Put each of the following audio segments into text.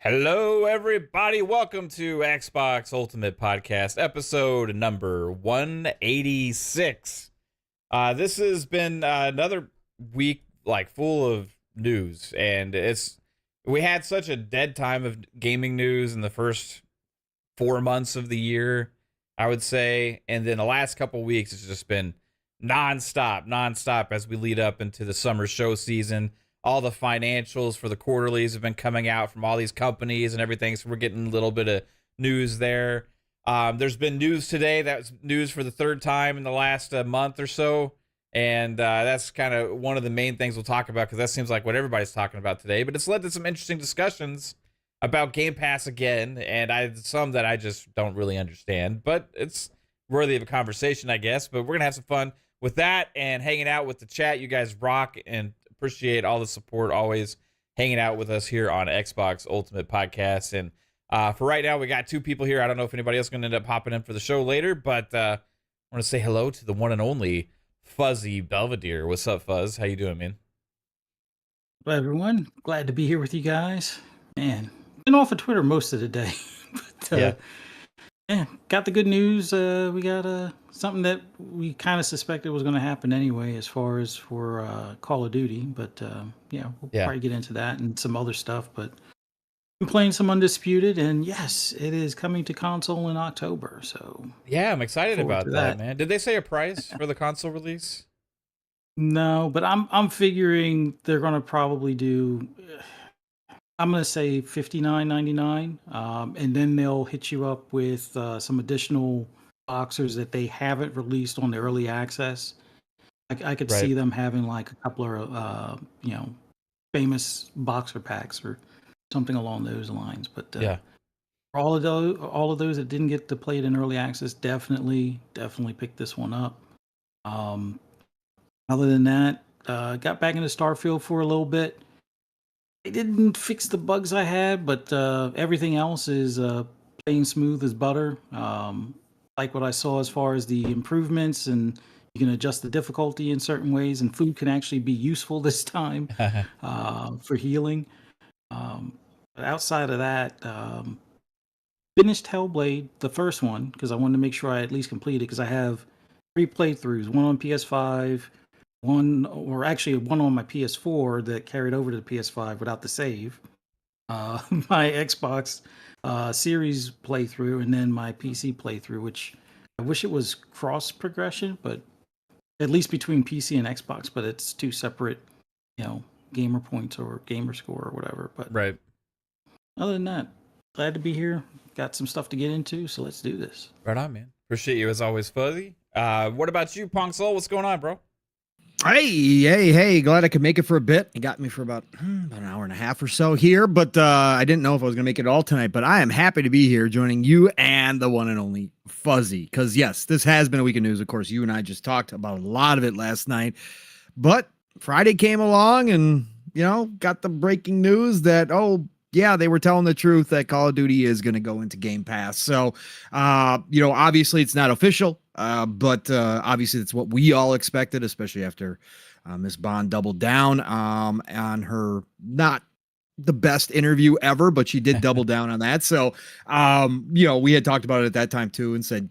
Hello, everybody. Welcome to Xbox Ultimate Podcast, episode number 186. This has been another week full of news, and we had such a dead time of gaming news in the first 4 months of the year, I would say, and then the last couple weeks it's just been nonstop as we lead up into the summer show season. All the financials for the quarterlies have been coming out from all these companies and everything, so we're getting a little bit of news there. There's been news today that's news for the third time in the last month or so, and that's kind of one of the main things we'll talk about because that seems like what everybody's talking about today. But it's led to some interesting discussions about Game Pass again, and some that I just don't really understand, but it's worthy of a conversation, I guess. But we're gonna have some fun with that and hanging out with the chat. You guys rock, and appreciate all the support, always hanging out with us here on Xbox Ultimate Podcast. And for right now, we got two people here. I don't know if anybody else is going to end up popping in for the show later, but I want to say hello to the one and only Fuzzy Belvedere. What's up, Fuzz? How you doing, man? Hello, everyone. Glad to be here with you guys. Man, been off of Twitter most of the day. But, yeah, got the good news. We got something that we kind of suspected was going to happen anyway, as far as for Call of Duty. But we'll probably get into that and some other stuff. But been playing some Undisputed, and yes, it is coming to console in October. So yeah, I'm excited about that, man. Did they say a price for the console release? No, but I'm figuring they're going to probably do. I'm going to say $59.99, and then they'll hit you up with some additional boxers that they haven't released on the early access. I could see them having like a couple of famous boxer packs or something along those lines. But for all of those that didn't get to play it in early access, definitely pick this one up. Other than that, got back into Starfield for a little bit. It didn't fix the bugs I had, but everything else is playing smooth as butter. Like what I saw as far as the improvements, and you can adjust the difficulty in certain ways, and food can actually be useful this time for healing. But outside of that, finished Hellblade, the first one, because I wanted to make sure I at least completed it, because I have 3 playthroughs, one on PS5, one on my PS4 that carried over to the PS5 without the save, my Xbox Series playthrough, and then my PC playthrough, which I wish it was cross progression, but at least between PC and Xbox, but it's 2 separate, gamer points or gamer score or whatever. But other than that, glad to be here. Got some stuff to get into, so let's do this. Right on, man. Appreciate you as always, Fuzzy. What about you, Pong Soul? What's going on, bro? Hey, glad I could make it for a bit. It got me for about an hour and a half or so here, but I didn't know if I was going to make it all tonight, but I am happy to be here joining you and the one and only Fuzzy, because yes, this has been a week of news. Of course, you and I just talked about a lot of it last night, but Friday came along and, got the breaking news that, they were telling the truth that Call of Duty is going to go into Game Pass. So, obviously it's not official, but obviously it's what we all expected, especially after Miss Bond doubled down on her not the best interview ever, but she did double down on that. So, we had talked about it at that time too and said,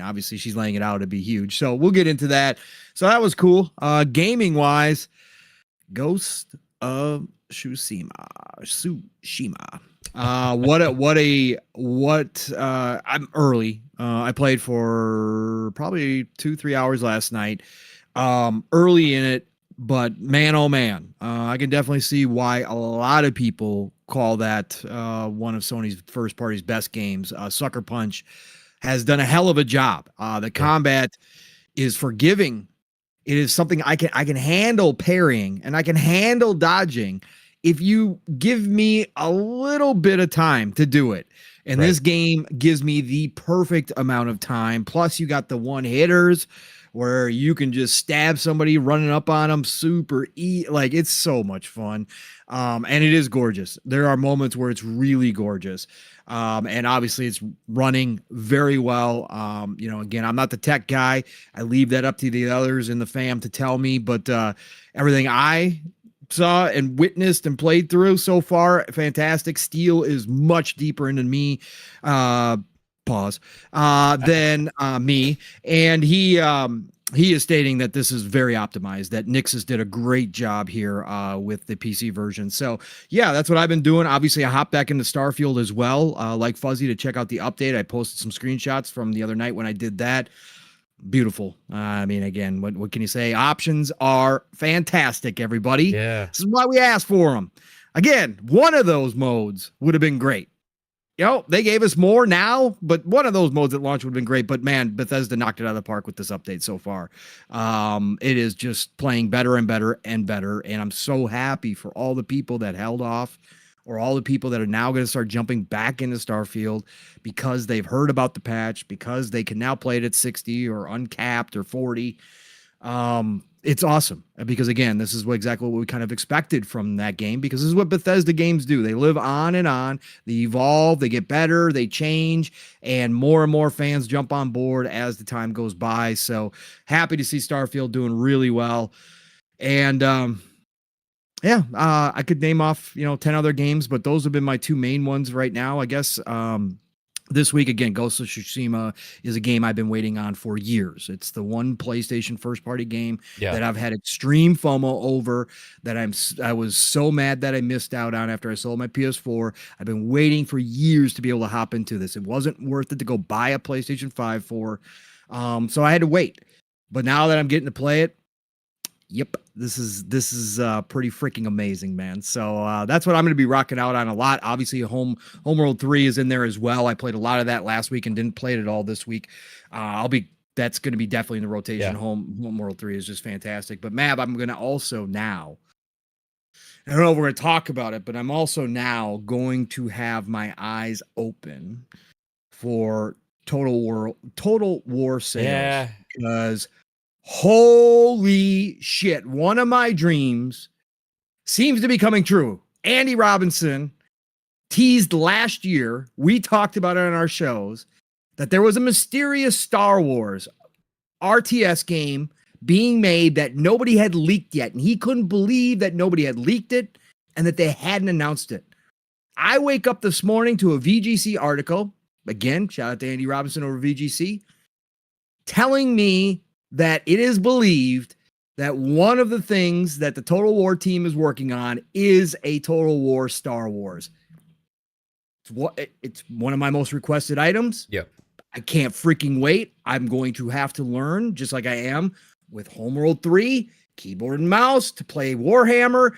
obviously she's laying it out to be huge. So we'll get into that. So that was cool. Gaming wise, Ghost of Tsushima. I'm early. I played for probably 2-3 hours last night. Early in it, but man, oh man, I can definitely see why a lot of people call that one of Sony's first party's best games. Sucker Punch has done a hell of a job. The combat is forgiving. It is something I can handle parrying, and I can handle dodging if you give me a little bit of time to do it. And this game gives me the perfect amount of time. Plus, you got the one hitters where you can just stab somebody running up on them like it's so much fun. And it is gorgeous. There are moments where it's really gorgeous. And obviously it's running very well. Again, I'm not the tech guy. I leave that up to the others in the fam to tell me, but everything I saw and witnessed and played through so far, fantastic. Steel is much deeper into me. Pause. Than me. And he is stating that this is very optimized, that Nixus did a great job here with the PC version. So yeah, that's what I've been doing. Obviously, I hopped back into Starfield as well, like Fuzzy, to check out the update. I posted some screenshots from the other night when I did that. Beautiful. I mean, again, what can you say? Options are fantastic, everybody. Yeah. This is why we asked for them. Again, one of those modes would have been great. You know, they gave us more now, but one of those modes at launch would have been great. But man, Bethesda knocked it out of the park with this update so far. It is just playing better and better and better. And I'm so happy for all the people that held off, or all the people that are now going to start jumping back into Starfield because they've heard about the patch, because they can now play it at 60 or uncapped or 40. It's awesome because, again, this is exactly what we kind of expected from that game, because this is what Bethesda games do. They live on and on. They evolve, they get better, they change, and more fans jump on board as the time goes by. So happy to see Starfield doing really well. And yeah, I could name off 10 other games, but those have been my two main ones right now, I guess. This week, again, Ghost of Tsushima is a game I've been waiting on for years. It's the one PlayStation first-party game that I've had extreme FOMO over, that I was so mad that I missed out on after I sold my PS4. I've been waiting for years to be able to hop into this. It wasn't worth it to go buy a PlayStation 5 for, so I had to wait. But now that I'm getting to play it, yep, this is pretty freaking amazing, man. So that's what I'm going to be rocking out on a lot. Obviously, Homeworld 3 is in there as well. I played a lot of that last week and didn't play it at all this week. That's going to be definitely in the rotation. Yeah. Homeworld 3 is just fantastic. But Mab, I'm going to also now, I don't know if we're going to talk about it, but I'm also now going to have my eyes open for Total War sales. Yeah. Because holy shit, one of my dreams seems to be coming true. Andy Robinson teased last year, we talked about it on our shows, that there was a mysterious Star Wars RTS game being made that nobody had leaked yet, and he couldn't believe that nobody had leaked it and that they hadn't announced it. I wake up this morning to a VGC article, again, shout out to Andy Robinson over VGC, telling me that it is believed that one of the things that the Total War team is working on is a Total War Star Wars. It's one of my most requested items. Yep. I can't freaking wait. I'm going to have to learn, just like I am with Homeworld 3, keyboard and mouse, to play Warhammer,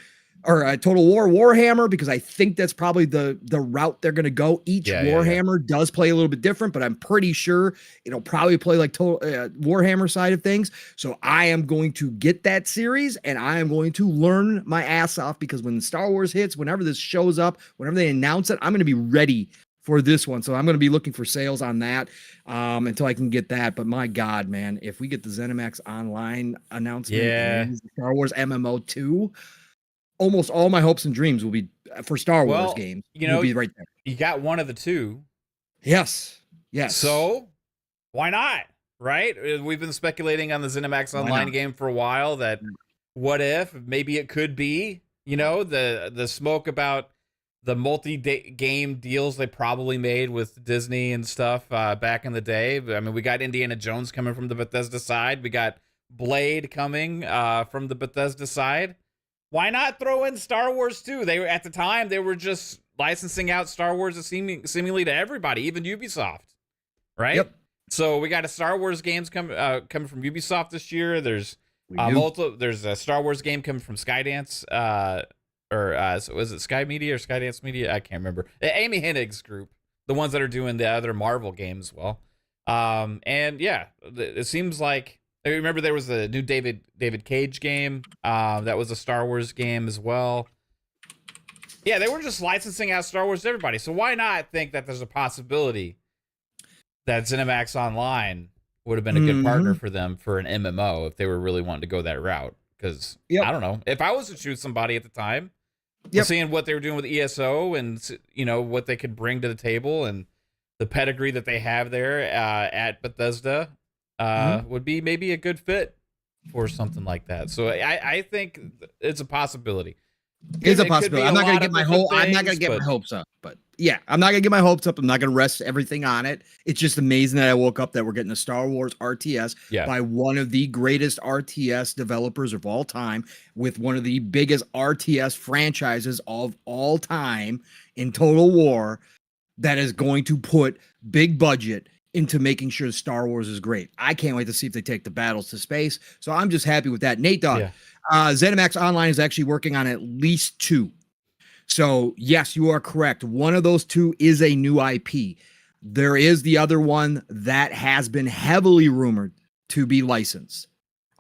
or Total War Warhammer, because I think that's probably the route they're going to go. Each Warhammer does play a little bit different, but I'm pretty sure it'll probably play like Total Warhammer side of things. So I am going to get that series, and I am going to learn my ass off, because when Star Wars hits, whenever this shows up, whenever they announce it, I'm going to be ready for this one. So I'm going to be looking for sales on that until I can get that. But my God, man, if we get the ZeniMax Online announcement, and Star Wars MMO 2, almost all my hopes and dreams will be for Star Wars games. Will be right there. You got one of the two. Yes. So why not? Right? We've been speculating on the ZeniMax Online game for a while that what if maybe it could be, the smoke about the multi-game deals they probably made with Disney and stuff back in the day. I mean, we got Indiana Jones coming from the Bethesda side. We got Blade coming from the Bethesda side. Why not throw in Star Wars too? They were, at the time, they were just licensing out Star Wars seemingly to everybody, even Ubisoft, right? Yep. So we got a Star Wars games coming from Ubisoft this year. There's there's a Star Wars game coming from Skydance, so was it Sky Media or Skydance Media? I can't remember. Amy Hennig's group, the ones that are doing the other Marvel games, and yeah, it seems like. I remember there was a new David Cage game. That was a Star Wars game as well. Yeah, they were just licensing out Star Wars to everybody. So why not think that there's a possibility that ZeniMax Online would have been a good partner for them for an MMO if they were really wanting to go that route? Because I don't know. If I was to choose somebody at the time, seeing what they were doing with ESO and what they could bring to the table and the pedigree that they have there at Bethesda. Would be maybe a good fit for something like that. So I think it's a possibility. It's a It could possibility. be I'm a not gonna lot get of my different I'm not gonna things, get my but hopes up, but yeah, I'm not gonna get my hopes up. I'm not gonna rest everything on it. It's just amazing that I woke up that we're getting a Star Wars RTS yeah, by one of the greatest RTS developers of all time, with one of the biggest RTS franchises of all time in Total War, that is going to put big budget into making sure Star Wars is great. I can't wait to see if they take the battles to space. So I'm just happy with that. Nate Dogg, yeah, ZeniMax Online is actually working on at least 2. So yes, you are correct. One of those 2 is a new IP. There is the other one that has been heavily rumored to be licensed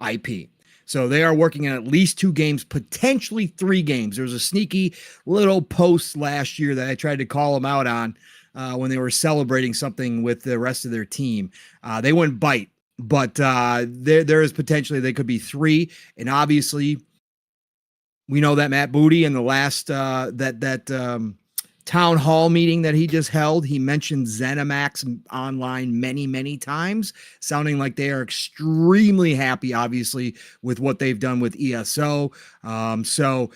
IP. So they are working on at least 2 games, potentially 3 games. There was a sneaky little post last year that I tried to call them out on when they were celebrating something with the rest of their team. They wouldn't bite, but there is potentially they could be 3, and obviously we know that Matt Booty in the last town hall meeting that he just held, he mentioned ZeniMax Online many times, sounding like they are extremely happy, obviously, with what they've done with ESO. So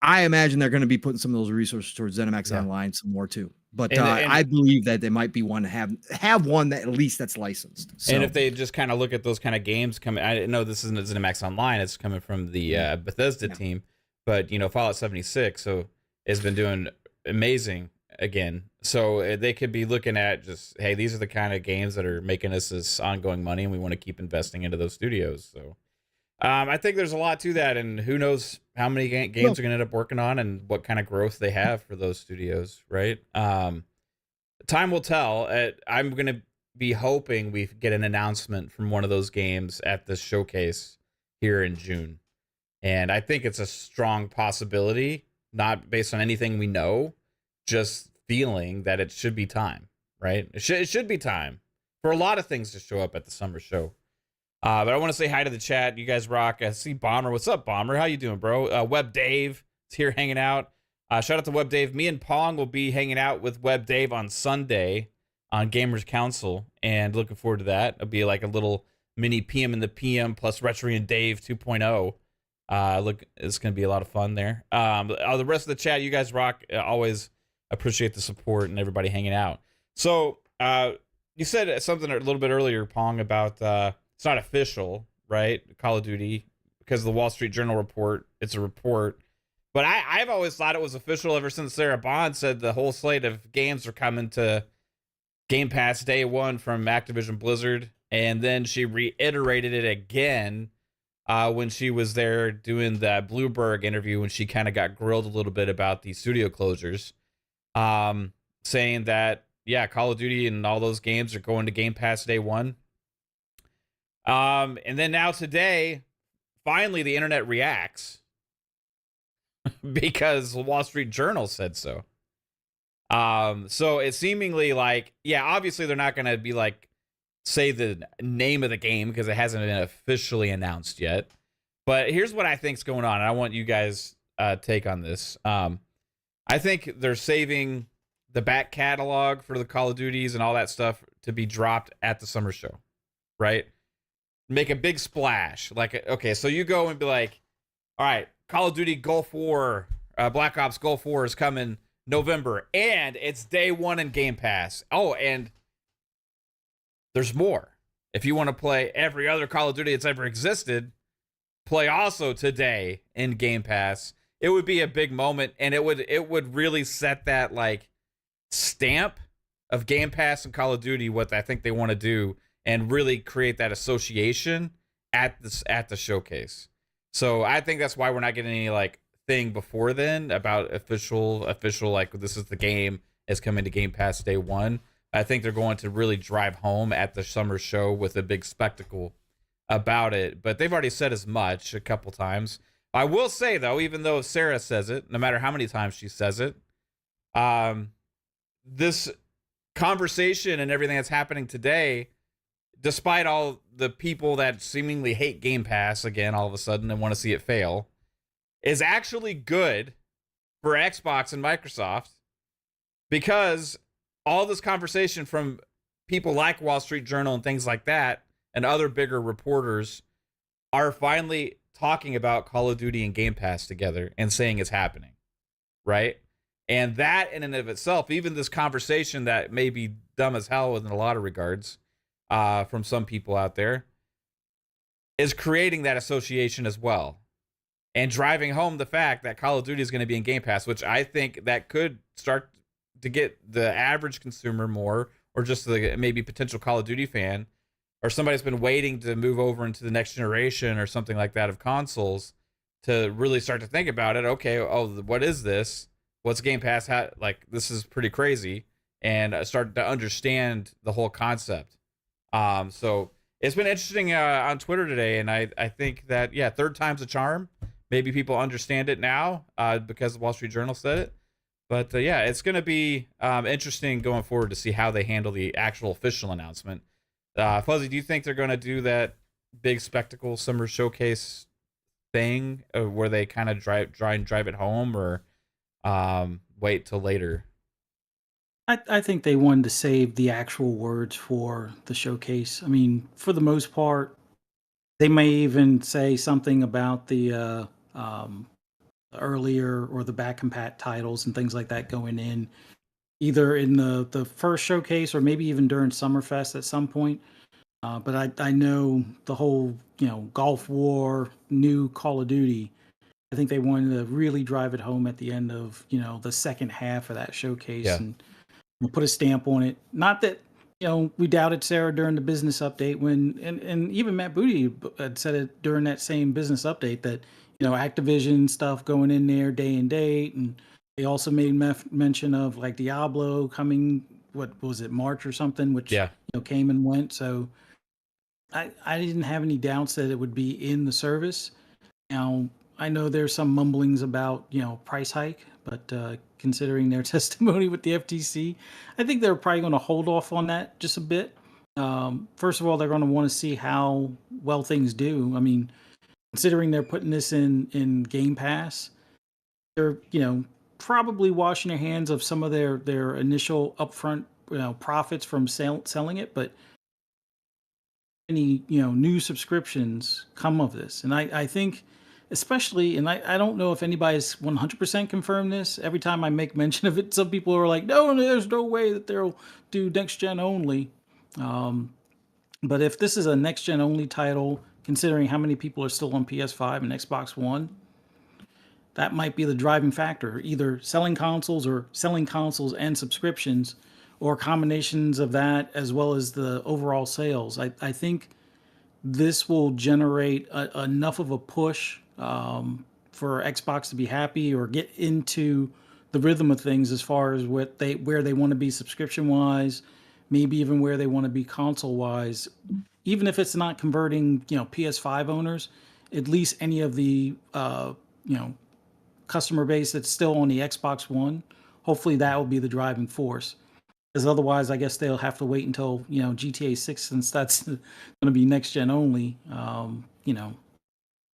I imagine they're going to be putting some of those resources towards ZeniMax Online some more too. But and I believe that they might be one to have one that at least that's licensed. So. and if they just kind of look at those kind of games coming, I know this isn't ZeniMax Online; it's coming from the Bethesda team, but Fallout 76, so it's been doing amazing again. So they could be looking at just, hey, these are the kind of games that are making us this ongoing money, and we want to keep investing into those studios. So I think there's a lot to that, and who knows how many games are going to end up working on and what kind of growth they have for those studios, right? Time will tell. I'm going to be hoping we get an announcement from one of those games at the showcase here in June. And I think it's a strong possibility, not based on anything we know, just feeling that it should be time, right? It should be time for a lot of things to show up at the summer show. But I want to say hi to the chat. You guys rock. I see Bomber. What's up, Bomber? How you doing, bro? Web Dave is here hanging out. Shout out to Web Dave. Me and Pong will be hanging out with Web Dave on Sunday on Gamers Council, and looking forward to that. It'll be like a little mini PM in the PM plus Retro and Dave 2.0. Look, it's going to be a lot of fun there. The rest of the chat, you guys rock. Always appreciate the support and everybody hanging out. So you said something a little bit earlier, Pong, about it's not official, right? Call of Duty, because of the Wall Street Journal report. It's a report. But I've always thought it was official ever since Sarah Bond said the whole slate of games are coming to Game Pass day one from Activision Blizzard. And then she reiterated it again when she was there doing that Bloomberg interview, when she kind of got grilled a little bit about the studio closures, saying that, yeah, Call of Duty and all those games are going to Game Pass day one. And then now today, finally, the internet reacts because the Wall Street Journal said so. So it's seemingly like, yeah, obviously they're not going to be like, say the name of the game because it hasn't been officially announced yet. But here's what I think's going on, and I want you guys' take on this. I think they're saving the back catalog for the Call of Duties and all that stuff to be dropped at the summer show, right? Make a big splash. Like, okay, so you go and be like, all right, Call of Duty Gulf War, Black Ops Gulf War is coming November, and it's day one in Game Pass. Oh, and there's more. If you want to play every other Call of Duty that's ever existed, play also today in Game Pass. It would be a big moment, and it would really set that like stamp of Game Pass and Call of Duty, what I think they want to do, and really create that association at the showcase. So I think that's why we're not getting any like thing before then about official like this is the game, it's coming to Game Pass day one. I think they're going to really drive home at the summer show with a big spectacle about it. But they've already said as much a couple times. I will say, though, even though Sarah says it, no matter how many times she says it, this conversation and everything that's happening today, despite all the people that seemingly hate Game Pass again all of a sudden and want to see it fail, is actually good for Xbox and Microsoft, because all this conversation from people like Wall Street Journal and things like that and other bigger reporters are finally talking about Call of Duty and Game Pass together and saying it's happening, right? And that in and of itself, even this conversation that may be dumb as hell in a lot of regards, from some people out there, is creating that association as well. And driving home the fact that Call of Duty is going to be in Game Pass, which I think that could start to get the average consumer more, or just the maybe potential Call of Duty fan, or somebody that's been waiting to move over into the next generation or something like that of consoles, to really start to think about it. Okay, oh, what is this? What's Game Pass? Like, this is pretty crazy, and start to understand the whole concept. So it's been interesting on Twitter today, and I think that, yeah, third time's a charm. Maybe people understand it now because the Wall Street Journal said it. But yeah, it's going to be interesting going forward to see how they handle the actual official announcement. Fuzzy, do you think they're going to do that big spectacle summer showcase thing where they kind of try and drive it home, or wait till later? I think they wanted to save the actual words for the showcase. I mean, for the most part, they may even say something about the earlier or the back compat titles and things like that going in, either in the first showcase or maybe even during Summerfest at some point. But I know the whole, Gulf War, new Call of Duty. I think they wanted to really drive it home at the end of, the second half of that showcase, Yeah. and put a stamp on it. Not that, we doubted Sarah during the business update and even Matt Booty had said it during that same business update that, Activision stuff going in there day and date. And they also made mention of like Diablo coming, what was it, March or something, which, Yeah. Came and went. So I didn't have any doubts that it would be in the service. Now, I know there's some mumblings about, price hike, but considering their testimony with the FTC, I think they're probably going to hold off on that just a bit. First of all, they're going to want to see how well things do. I mean, considering they're putting this in Game Pass, they're, probably washing their hands of some of their initial upfront, profits from selling it, but any, new subscriptions come of this. And I think, especially, and I don't know if anybody's 100% confirmed this. Every time I make mention of it, some people are like, no, there's no way that they'll do next gen only. But if this is a next gen only title, considering how many people are still on PS5 and Xbox One, that might be the driving factor, either selling consoles and subscriptions, or combinations of that, as well as the overall sales. I think this will generate enough of a push for Xbox to be happy or get into the rhythm of things as far as where they want to be subscription wise, maybe even where they want to be console wise. Even if it's not converting, PS5 owners, at least any of the customer base that's still on the Xbox One, hopefully that will be the driving force. Because otherwise, I guess they'll have to wait until GTA 6, since that's going to be next gen only.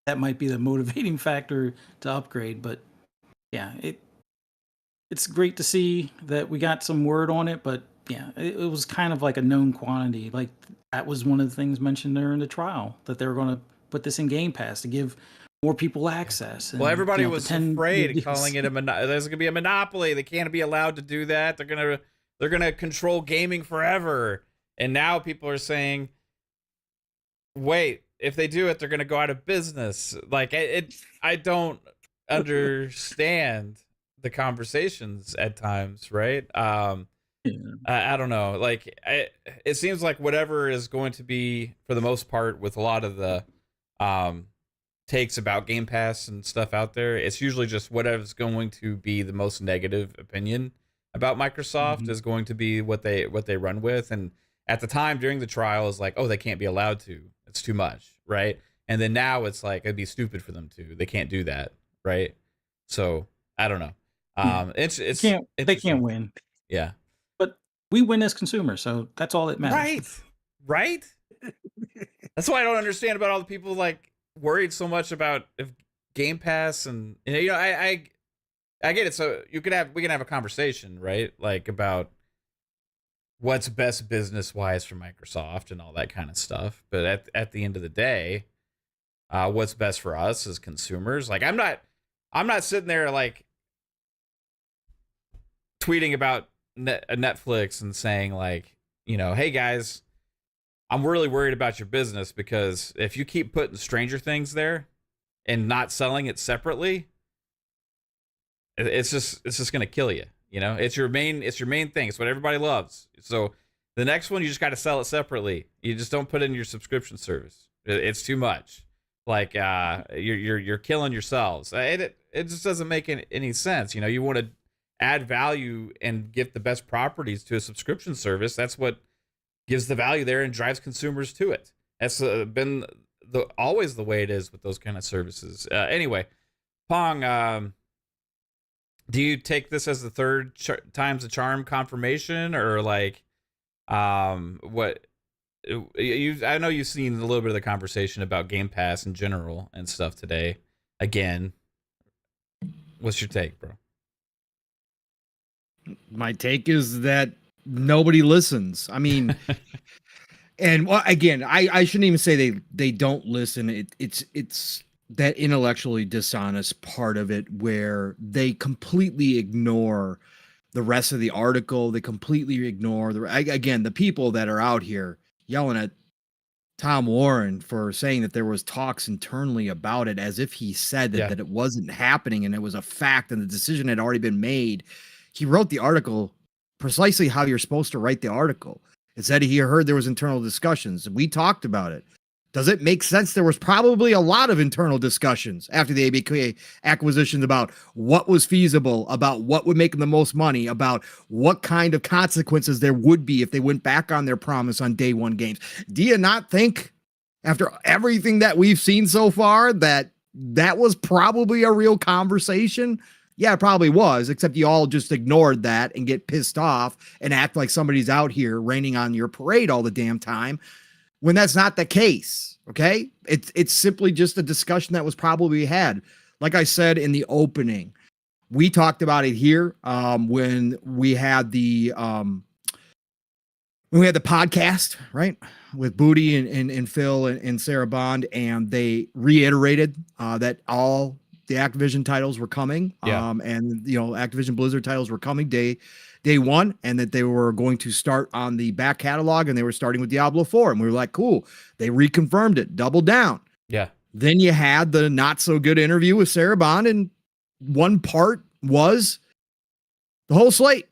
That might be the motivating factor to upgrade. But yeah, it's great to see that we got some word on it. But yeah, it was kind of like a known quantity. Like, that was one of the things mentioned during the trial, that they were going to put this in Game Pass to give more people access. And, Well, everybody was afraid, yes. calling it there's going to be a monopoly. They can't be allowed to do that. They're gonna control gaming forever. And now people are saying, wait, if they do it, they're gonna go out of business. Like, I don't understand the conversations at times, right? Yeah. I don't know. Like, it seems like whatever is going to be, for the most part, with a lot of the takes about Game Pass and stuff out there, it's usually just whatever's going to be the most negative opinion about Microsoft is going to be what they run with. And at the time during the trial is like, oh, they can't be allowed to. It's too much, right? And then now it's like, it'd be stupid for them to. They can't do that, right? So I don't know. They can't win. Yeah. But we win as consumers, so that's all that matters. Right. That's why I don't understand about all the people like worried so much about if Game Pass, and I get it. So we can have a conversation, right? Like, about what's best business wise for Microsoft and all that kind of stuff. But at the end of the day, what's best for us as consumers. Like I'm not sitting there like tweeting about Netflix and saying like, hey guys, I'm really worried about your business because if you keep putting Stranger Things there and not selling it separately, it's just gonna kill you. It's your main thing. It's what everybody loves. So the next one, you just got to sell it separately. You just don't put it in your subscription service. It's too much. Like you're killing yourselves. It just doesn't make any sense. You want to add value and give the best properties to a subscription service. That's what gives the value there and drives consumers to it. That's been always the way it is with those kind of services. Anyway, Pong, do you take this as the third time's the charm confirmation, or like, what? I know you've seen a little bit of the conversation about Game Pass in general and stuff today. Again, what's your take, bro? My take is that nobody listens. I mean, and again, I shouldn't even say they don't listen. It's that intellectually dishonest part of it where they completely ignore the rest of the article. They completely ignore the people that are out here yelling at Tom Warren for saying that there was talks internally about it, as if he said that it wasn't happening and it was a fact and the decision had already been made. He wrote the article precisely how you're supposed to write the article. It said he heard there was internal discussions. We talked about it. Does it make sense? There was probably a lot of internal discussions after the ABK acquisitions about what was feasible, about what would make them the most money, about what kind of consequences there would be if they went back on their promise on day one games. Do you not think, after everything that we've seen so far, that was probably a real conversation? Yeah, it probably was, except you all just ignored that and get pissed off and act like somebody's out here raining on your parade all the damn time, when that's not the case. Okay. It's simply just a discussion that was probably had. Like I said in the opening, we talked about it here when we had the podcast, right, with Booty and Phil and Sarah Bond, and they reiterated that all the Activision titles were coming, and Activision Blizzard titles were coming day one, and that they were going to start on the back catalog, and they were starting with Diablo 4, and we were like, cool. They reconfirmed it, doubled down. Yeah. Then you had the not so good interview with Sarah Bond, and one part was the whole slate,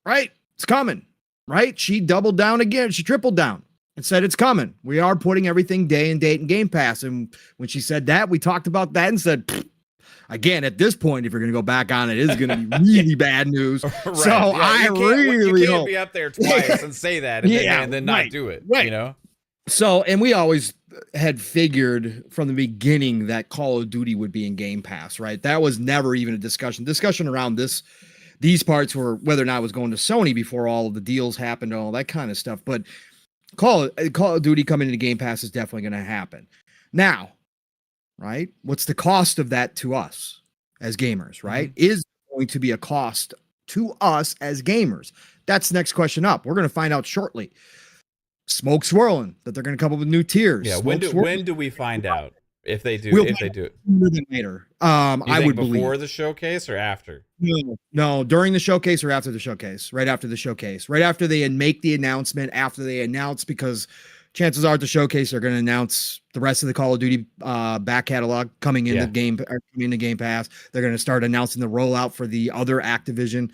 right? It's coming, right? She doubled down again. She tripled down and said it's coming. We are putting everything day and date in Game Pass. And when she said that, we talked about that and said, again, at this point, if you're going to go back on it, it's going to be really bad news. Right. So yeah, you can't be up there twice and say that and then not do it, So, and we always had figured from the beginning that Call of Duty would be in Game Pass, right? That was never even a discussion. Discussion around these parts were whether or not it was going to Sony before all of the deals happened and all that kind of stuff. But Call of Duty coming into Game Pass is definitely going to happen. Now, right? What's the cost of that to us as gamers, right? Mm-hmm. Is going to be a cost to us as gamers? That's the next question up. We're going to find out shortly. Smoke swirling that they're going to come up with new tiers. Yeah. When do we find out if they do? If they do it later, I would believe before the showcase or after. No, during the showcase or after the showcase. Right after the showcase. Right after they make the announcement. After they announce, because chances are at the showcase they're going to announce the rest of the Call of Duty back catalog coming in the game, or coming into Game Pass. They're going to start announcing the rollout for the other Activision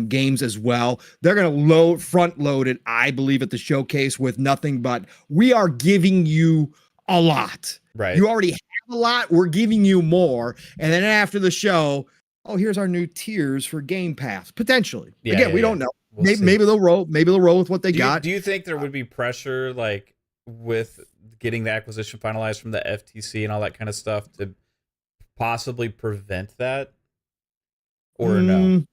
games as well. They're going to front load it, I believe, at the showcase with nothing but, we are giving you a lot. Right. You already have a lot. We're giving you more. And then after the show, here's our new tiers for Game Pass. Potentially. Again, we don't know. Maybe they'll roll. Maybe they'll roll with what they got. Do you think there would be pressure, like with getting the acquisition finalized from the FTC and all that kind of stuff, to possibly prevent that, or no?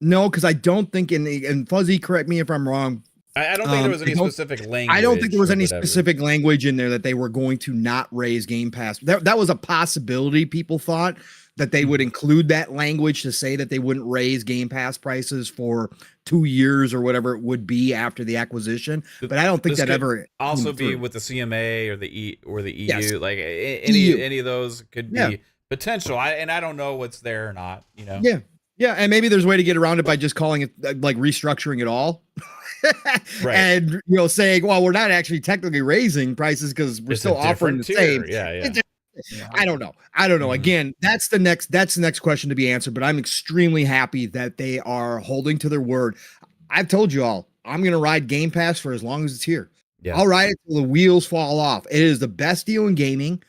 No, because I don't think and Fuzzy, correct me if I'm wrong. I don't think there was any specific language. I don't think there was any specific language in there that they were going to not raise Game Pass. That was a possibility. People thought that they would include that language to say that they wouldn't raise Game Pass prices for 2 years or whatever it would be after the acquisition. But I don't think that ever also be with the CMA or the EU. Yes. Like EU. any of those could be potential. I don't know what's there or not. Yeah, and maybe there's a way to get around it by just calling it like restructuring it all. Right. And saying, well, we're not actually technically raising prices because we're still offering the same. Yeah. I don't know. Again, that's the next question to be answered, but I'm extremely happy that they are holding to their word. I've told you all, I'm going to ride Game Pass for as long as it's here. Yeah. I'll ride it till the wheels fall off. It is the best deal in gaming,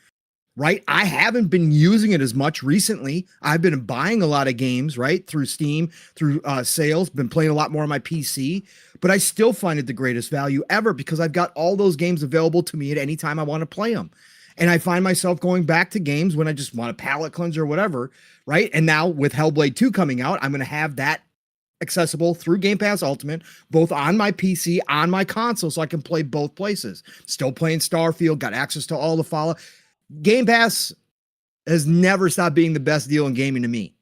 right? I haven't been using it as much recently. I've been buying a lot of games, right? Through Steam, through sales, been playing a lot more on my PC, but I still find it the greatest value ever because I've got all those games available to me at any time I want to play them. And I find myself going back to games when I just want a palate cleanser or whatever, right? And now with Hellblade 2 coming out, I'm going to have that accessible through Game Pass Ultimate, both on my PC, on my console, so I can play both places. Still playing Starfield, got access to all the Fallout. Game Pass has never stopped being the best deal in gaming to me,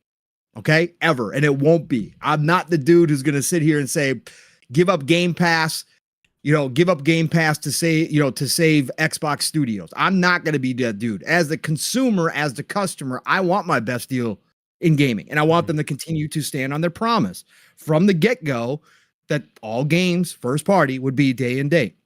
okay? Ever, and it won't be. I'm not the dude who's going to sit here and say, give up Game Pass, give up Game Pass to say, to save Xbox Studios. I'm not going to be that dude. As the consumer, as the customer, I want my best deal in gaming, and I want them to continue to stand on their promise from the get-go that all games, first party, would be day and date.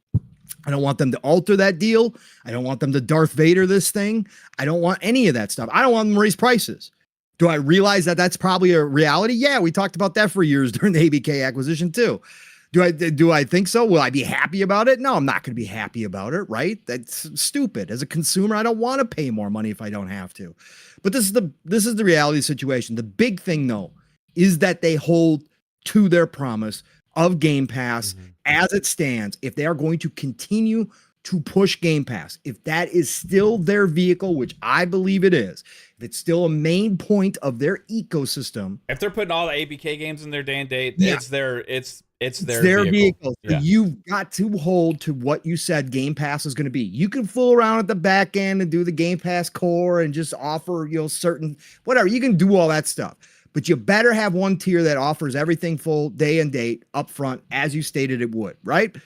I don't want them to alter that deal. I don't want them to Darth Vader this thing. I don't want any of that stuff. I don't want them to raise prices. Do I realize that that's probably a reality? Yeah, we talked about that for years during the ABK acquisition too. Do I think so? Will I be happy about it? No, I'm not going to be happy about it, right? That's stupid. As a consumer, I don't want to pay more money if I don't have to. But this is the reality of the situation. The big thing though is that they hold to their promise of Game Pass as it stands. If they are going to continue to push Game Pass, if that is still their vehicle, which I believe it is, if it's still a main point of their ecosystem, if they're putting all the ABK games in their day and date, it's their vehicle. So you've got to hold to what you said Game Pass is going to be. You can fool around at the back end and do the Game Pass core and just offer, certain whatever. You can do all that stuff. But you better have one tier that offers everything full day and date up front, as you stated it would, right?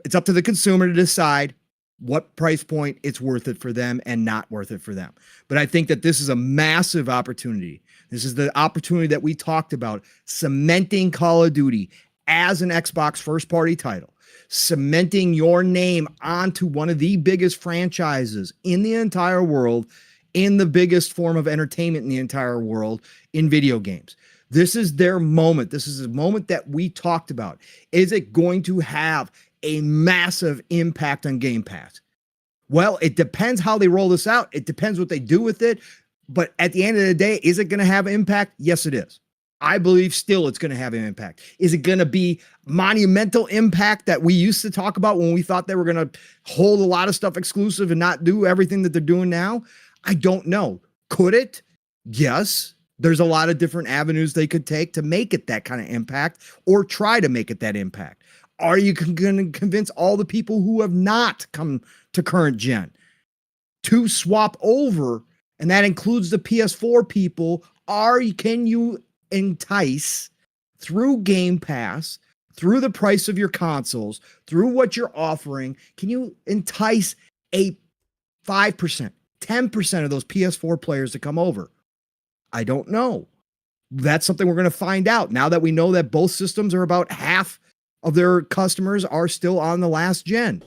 It's up to the consumer to decide what price point it's worth it for them and not worth it for them. But I think that this is a massive opportunity. This is the opportunity that we talked about, cementing Call of Duty as an Xbox first-party title, cementing your name onto one of the biggest franchises in the entire world, in the biggest form of entertainment in the entire world, in video games. This is their moment. This is a moment that we talked about. Is it going to have a massive impact on Game Pass? Well, it depends how they roll this out. It depends what they do with it. But at the end of the day, is it going to have an impact? Yes, it is. I believe still it's going to have an impact. Is it going to be monumental impact that we used to talk about when we thought they were going to hold a lot of stuff exclusive and not do everything that they're doing now? I don't know. Could it? Yes. There's a lot of different avenues they could take to make it that kind of impact or try to make it that impact. Are you going to convince all the people who have not come to current gen to swap over? And that includes the PS4 people. Can you entice through Game Pass, through the price of your consoles, through what you're offering? Can you entice a 5%, 10% of those PS4 players to come over? I don't know. That's something we're going to find out now that we know that both systems are about half of their customers are still on the last gen.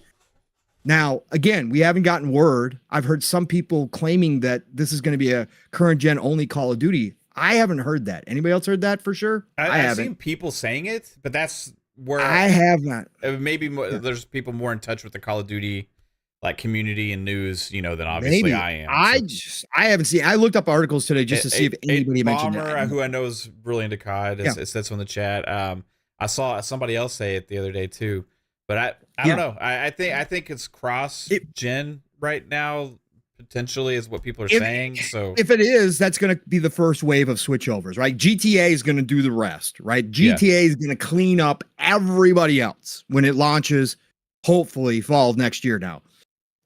Now, again, we haven't gotten word. I've heard some people claiming that this is going to be a current gen only Call of Duty. I haven't heard that. Anybody else heard that for sure? I haven't. I've seen people saying it, but that's where I have not. Maybe there's people more in touch with the Call of Duty like community and news, than obviously I am. I haven't seen. I looked up articles today just to see if anybody mentioned that. Who I know is really into COD. It says on the chat. I saw somebody else say it the other day too, but I don't know. I think it's cross gen right now. Potentially is what people are saying. So if it is, that's going to be the first wave of switchovers, right? GTA is going to do the rest, right? GTA is going to clean up everybody else when it launches, hopefully fall of next year now.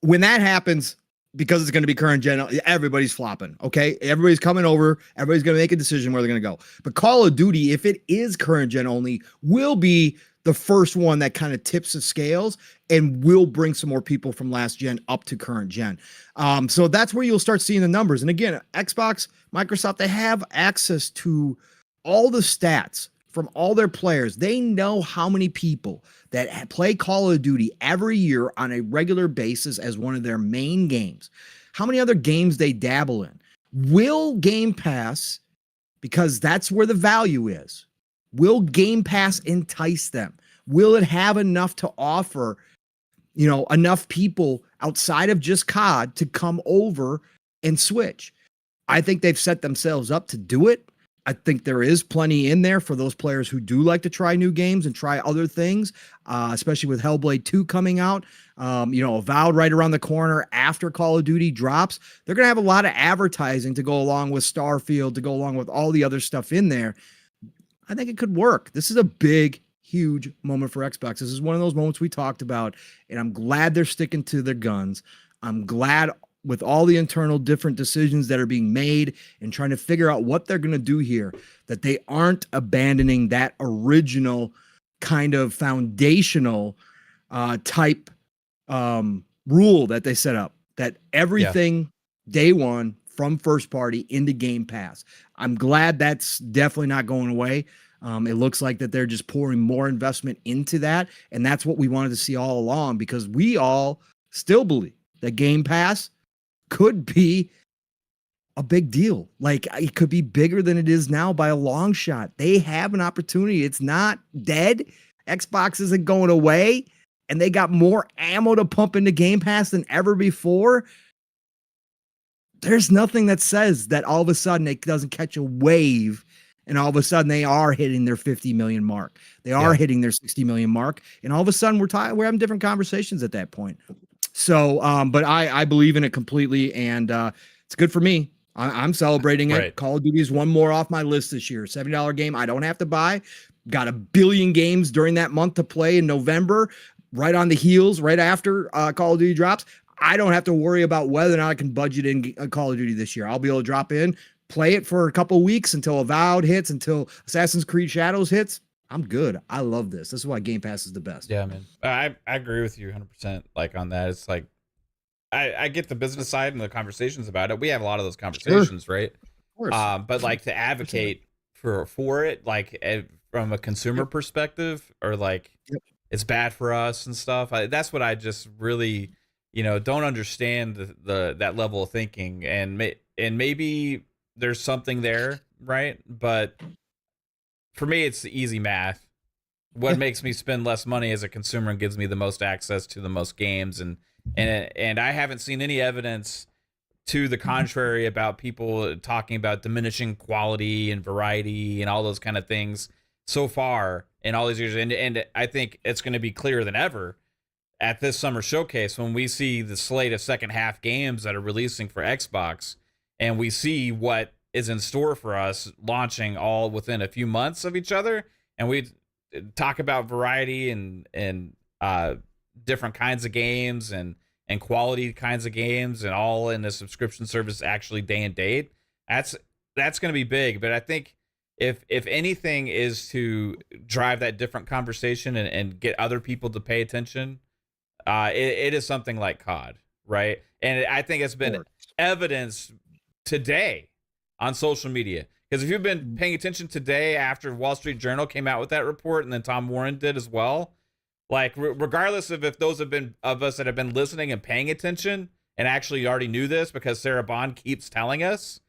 When that happens, because it's going to be current gen, everybody's flopping. Okay. Everybody's coming over. Everybody's going to make a decision where they're going to go. But Call of Duty, if it is current gen only, will be the first one that kind of tips the scales and will bring some more people from last gen up to current gen. So that's where you'll start seeing the numbers. And again, Xbox, Microsoft, they have access to all the stats from all their players. They know how many people that play Call of Duty every year on a regular basis as one of their main games, how many other games they dabble in. Will Game Pass, because that's where the value is, will Game Pass entice them? Will it have enough to offer, enough people outside of just COD to come over and switch? I think they've set themselves up to do it. I think there is plenty in there for those players who do like to try new games and try other things, especially with Hellblade 2 coming out. Avowed right around the corner after Call of Duty drops. They're going to have a lot of advertising to go along with Starfield, to go along with all the other stuff in there. I think it could work. This is a big, huge moment for Xbox. This is one of those moments we talked about, and I'm glad they're sticking to their guns. I'm glad with all the internal different decisions that are being made and trying to figure out what they're going to do here, that they aren't abandoning that original kind of foundational type rule that they set up, that everything day one from first party into Game Pass. I'm glad that's definitely not going away. It looks like that they're just pouring more investment into that. And that's what we wanted to see all along, because we all still believe that Game Pass could be a big deal. Like, it could be bigger than it is now by a long shot. They have an opportunity. It's not dead. Xbox isn't going away, and they got more ammo to pump into Game Pass than ever before. There's nothing that says that all of a sudden it doesn't catch a wave and all of a sudden they are hitting their 50 million mark. They are hitting their 60 million mark. And all of a sudden we're having different conversations at that point. So, but I believe in it completely, and it's good for me. I'm celebrating it. Right. Call of Duty is one more off my list this year. $70 game I don't have to buy. Got a billion games during that month to play in November, right on the heels, right after Call of Duty drops. I don't have to worry about whether or not I can budget in Call of Duty this year. I'll be able to drop in, play it for a couple of weeks until Avowed hits, until Assassin's Creed Shadows hits. I'm good. I love this. This is why Game Pass is the best. Yeah, man. I agree with you 100%. Like on that, it's like I get the business side and the conversations about it. We have a lot of those conversations, right? Of course. But like to advocate for it, like from a consumer perspective, or like it's bad for us and stuff. That's what I just really, don't understand that level of thinking. And maybe there's something there, right? But for me, it's the easy math. What makes me spend less money as a consumer and gives me the most access to the most games, and I haven't seen any evidence to the contrary about people talking about diminishing quality and variety and all those kind of things so far in all these years. And I think it's going to be clearer than ever at this summer showcase when we see the slate of second half games that are releasing for Xbox, and we see what is in store for us launching all within a few months of each other. And we talk about variety and different kinds of games and quality kinds of games, and all in the subscription service actually day and date. That's going to be big. But I think if anything is to drive that different conversation and get other people to pay attention, it is something like COD, right? And I think it's been evidenced today on social media, because if you've been paying attention today after Wall Street Journal came out with that report, and then Tom Warren did as well, like regardless of if those of us that have been listening and paying attention and actually already knew this because Sarah Bond keeps telling us,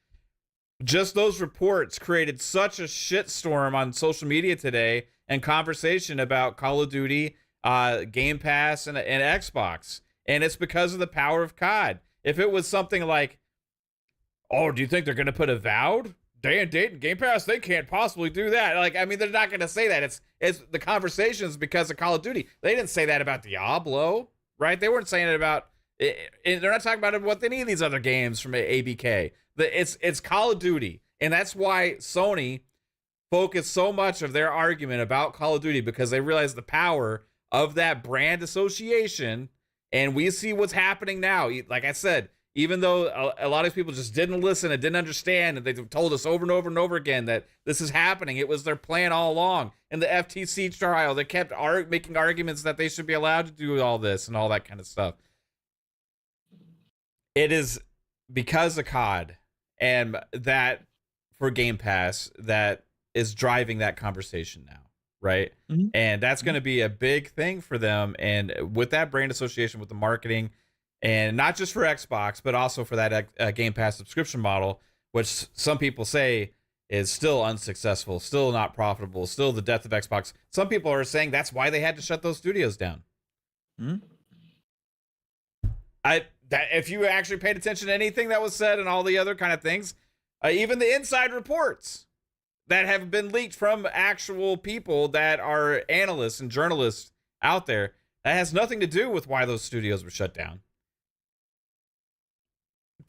just those reports created such a shitstorm on social media today and conversation about Call of Duty, Game Pass, and Xbox. And it's because of the power of COD. If it was something like, oh, do you think they're going to put Avowed day and date in Game Pass? They can't possibly do that. Like, I mean, they're not going to say that. It's the conversations because of Call of Duty. They didn't say that about Diablo, right? They weren't saying it about. They're not talking about it with any of these other games from ABK. It's Call of Duty, and that's why Sony focused so much of their argument about Call of Duty, because they realize the power of that brand association. And we see what's happening now. Like I said, even though a lot of people just didn't listen and didn't understand, and they told us over and over and over again that this is happening. It was their plan all along. In the FTC trial, they kept making arguments that they should be allowed to do all this and all that kind of stuff. It is because of COD and that for Game Pass that is driving that conversation now, right? Mm-hmm. And that's going to be a big thing for them. And with that brand association with the marketing, and not just for Xbox, but also for that Game Pass subscription model, which some people say is still unsuccessful, still not profitable, still the death of Xbox. Some people are saying that's why they had to shut those studios down. Hmm? If you actually paid attention to anything that was said and all the other kind of things, even the inside reports that have been leaked from actual people that are analysts and journalists out there, that has nothing to do with why those studios were shut down.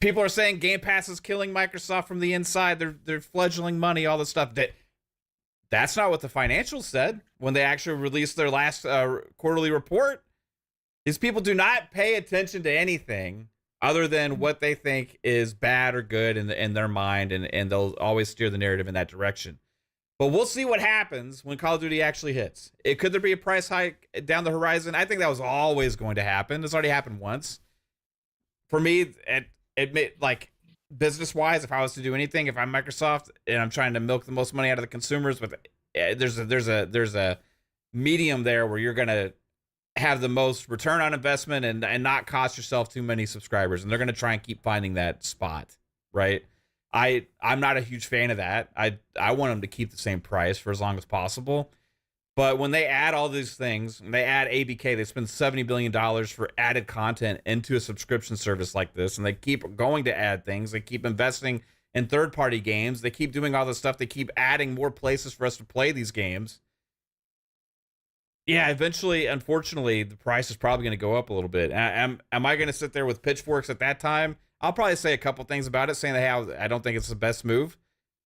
People are saying Game Pass is killing Microsoft from the inside. They're fledgling money, all this stuff. That's not what the financials said when they actually released their last quarterly report. These people do not pay attention to anything other than what they think is bad or good in their mind, and they'll always steer the narrative in that direction. But we'll see what happens when Call of Duty actually hits. Could there be a price hike down the horizon? I think that was always going to happen. It's already happened once. For me, like business-wise, if I was to do anything, if I'm Microsoft and I'm trying to milk the most money out of the consumers, but there's a medium there where you're gonna have the most return on investment and not cost yourself too many subscribers, and they're gonna try and keep finding that spot, right? I'm not a huge fan of that. I want them to keep the same price for as long as possible. But when they add all these things, and they add ABK, they spend $70 billion for added content into a subscription service like this, and they keep going to add things. They keep investing in third-party games. They keep doing all this stuff. They keep adding more places for us to play these games. Yeah, eventually, unfortunately, the price is probably going to go up a little bit. Am I going to sit there with pitchforks at that time? I'll probably say a couple things about it, saying that, hey, I don't think it's the best move.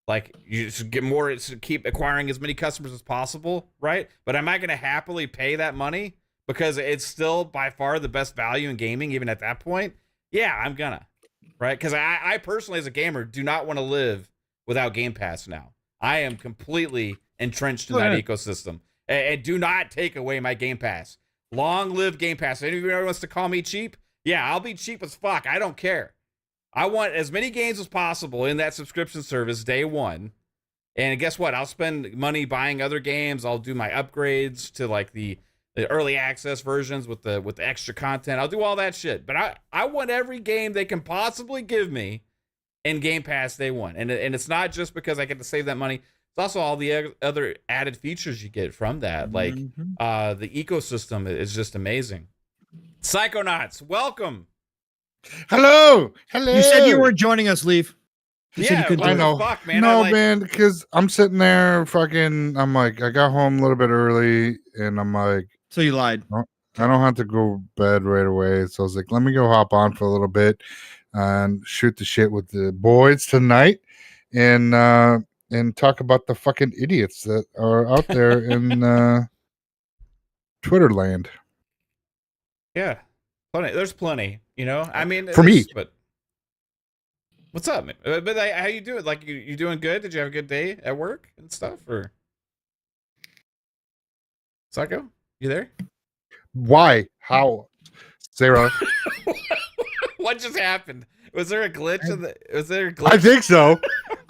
Like, you should get more, keep acquiring as many customers as possible, right? But am I going to happily pay that money because it's still by far the best value in gaming, even at that point? Yeah, I'm gonna, right? Because I personally, as a gamer, do not want to live without Game Pass now. I am completely entrenched in that ecosystem. And do not take away my Game Pass. Long live Game Pass. If anybody wants to call me cheap, yeah, I'll be cheap as fuck. I don't care. I want as many games as possible in that subscription service day one. And guess what? I'll spend money buying other games. I'll do my upgrades to like the early access versions with the extra content. I'll do all that shit. But I want every game they can possibly give me in Game Pass day one. And it's not just because I get to save that money. It's also all the other added features you get from that. Like the ecosystem is just amazing. Psychonauts, welcome. Hello. You said you weren't joining us, Leaf. I know. Fuck, man. No, man, because I'm sitting there fucking, I'm like, I got home a little bit early, and I'm like... So you lied. I don't have to go to bed right away, so I was like, let me go hop on for a little bit and shoot the shit with the boys tonight, and talk about the fucking idiots that are out there in Twitter land. Yeah. There's plenty, you know. I mean, for me. But what's up, man? But how you doing? Like, you doing good? Did you have a good day at work and stuff? Or Psycho, you there? Why? How? Sarah? What just happened? Was there a glitch? Was there a glitch? I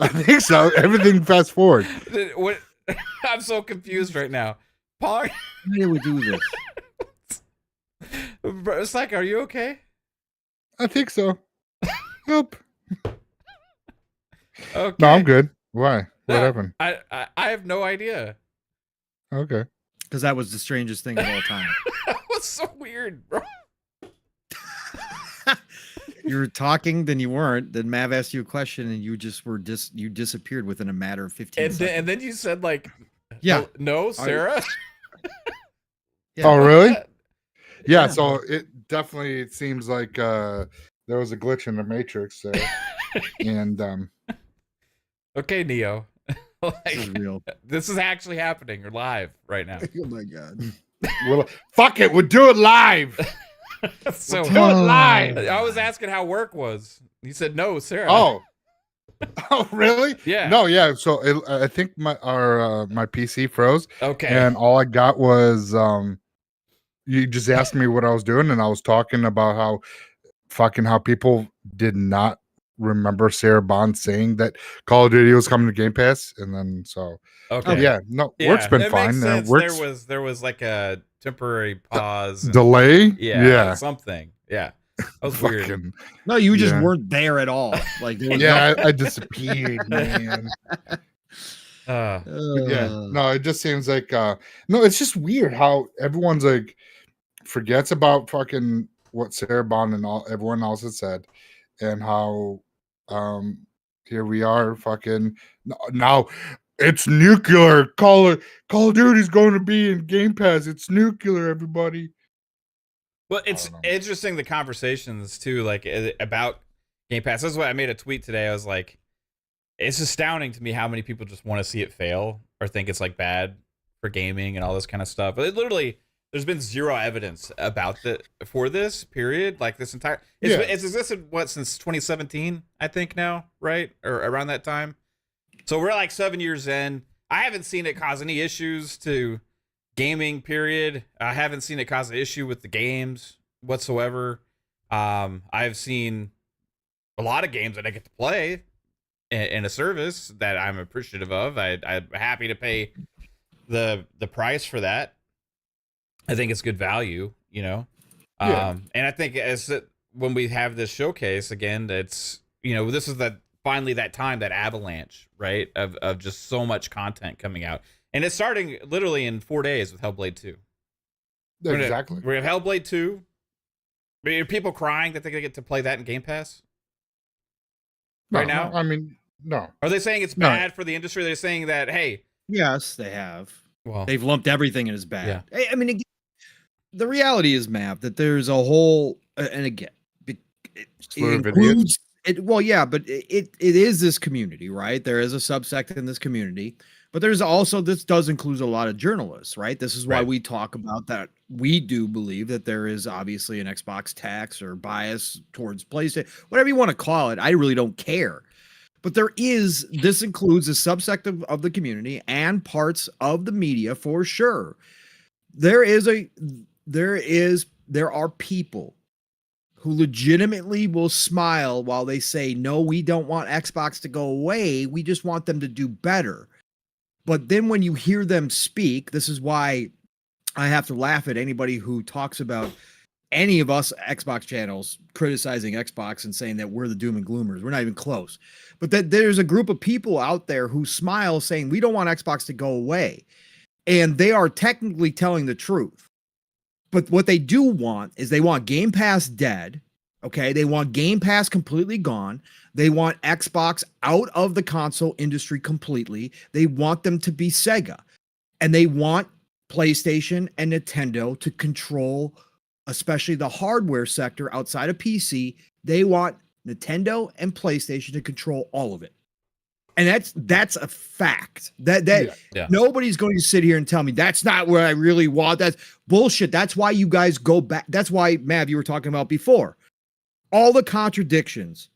think so. Everything fast forward. What? I'm so confused right now. Pong. Why did we do this? It's like, are you okay? I think so. Nope. Okay. No, I'm good. Why? What happened? I have no idea. Okay. Because that was the strangest thing of all time. That was so weird, bro. You were talking, then you weren't. Then Mav asked you a question, and you just were you disappeared within a matter of 15 seconds. And then you said, like, yeah, no, Sarah. Yeah. Oh, really? Yeah, so it seems like there was a glitch in the Matrix there. And okay, Neo. Like, this is real. This is actually happening. You're live right now. Oh my god. Well, fuck it, we'll do it live. So Don't lie. I was asking how work was. He said no, Sarah. Oh. Oh, really? Yeah. No, yeah. So I think my PC froze, Okay. and all I got was you just asked me what I was doing, and I was talking about how people did not remember Sarah Bond saying that Call of Duty was coming to Game Pass, and then Okay. yeah, no, work's been it fine. Makes sense. Work's There was like a temporary pause. delay. Yeah. Something. Yeah. That was weird. Fucking No, you just Yeah. weren't there at all. Like, there was yeah, I disappeared, man. Uh, But yeah, no, it just seems like no, it's just weird how everyone's like forgets about fucking what Sarah Bond and everyone else has said, and how here we are fucking now it's nuclear. Call of Duty's going to be in Game Pass. It's nuclear, everybody. well, it's interesting the conversations too, like about Game Pass. That's why I made a tweet today. I was like, it's astounding to me how many people just want to see it fail or think it's like bad for gaming and all this kind of stuff. But it literally, there's been zero evidence about for this period. Like this entire, it's existed since 2017, I think now, right, or around that time. So we're like 7 years in. I haven't seen it cause any issues to gaming. Period. I haven't seen it cause an issue with the games whatsoever. I've seen a lot of games that I get to play in a service that I'm appreciative of. I'm happy to pay the price for that. I think it's good value, you know. And I think when we have this showcase again, it's, you know, this is finally that time, that avalanche, right, of just so much content coming out, and it's starting literally in 4 days with Hellblade 2. Exactly. We have Hellblade 2. Are people crying that they're gonna get to play that in Game Pass right now? No, I mean, no. Are they saying it's bad for the industry? They're saying that, hey, Yes, they have. well, They've lumped everything in as bad. I mean, again, the reality is, Mav, that there's a whole, and again, it includes it. Well, yeah, but it is this community, right? There is a subsect in this community, but there's also, this does include a lot of journalists, right? This is why we talk about that. We do believe that there is obviously an Xbox tax or bias towards PlayStation, whatever you want to call it. I really don't care. But this includes a subsect of the community and parts of the media for sure. There are people who legitimately will smile while they say, no, we don't want Xbox to go away. We just want them to do better. But then when you hear them speak, this is why I have to laugh at anybody who talks about any of us Xbox channels criticizing Xbox and saying that we're the doom and gloomers. We're not even close. But that there's a group of people out there who smile saying we don't want Xbox to go away. And they are technically telling the truth. But what they do want is they want Game Pass dead. Okay. They want Game Pass completely gone. They want Xbox out of the console industry completely. They want them to be Sega. And they want PlayStation and Nintendo to control, especially the hardware sector outside of PC. They want Nintendo and PlayStation to control all of it. And that's a fact. Nobody's going to sit here and tell me that's not where I really want. That's bullshit. That's why you guys go back. That's why, Mav, you were talking about before. All the contradictions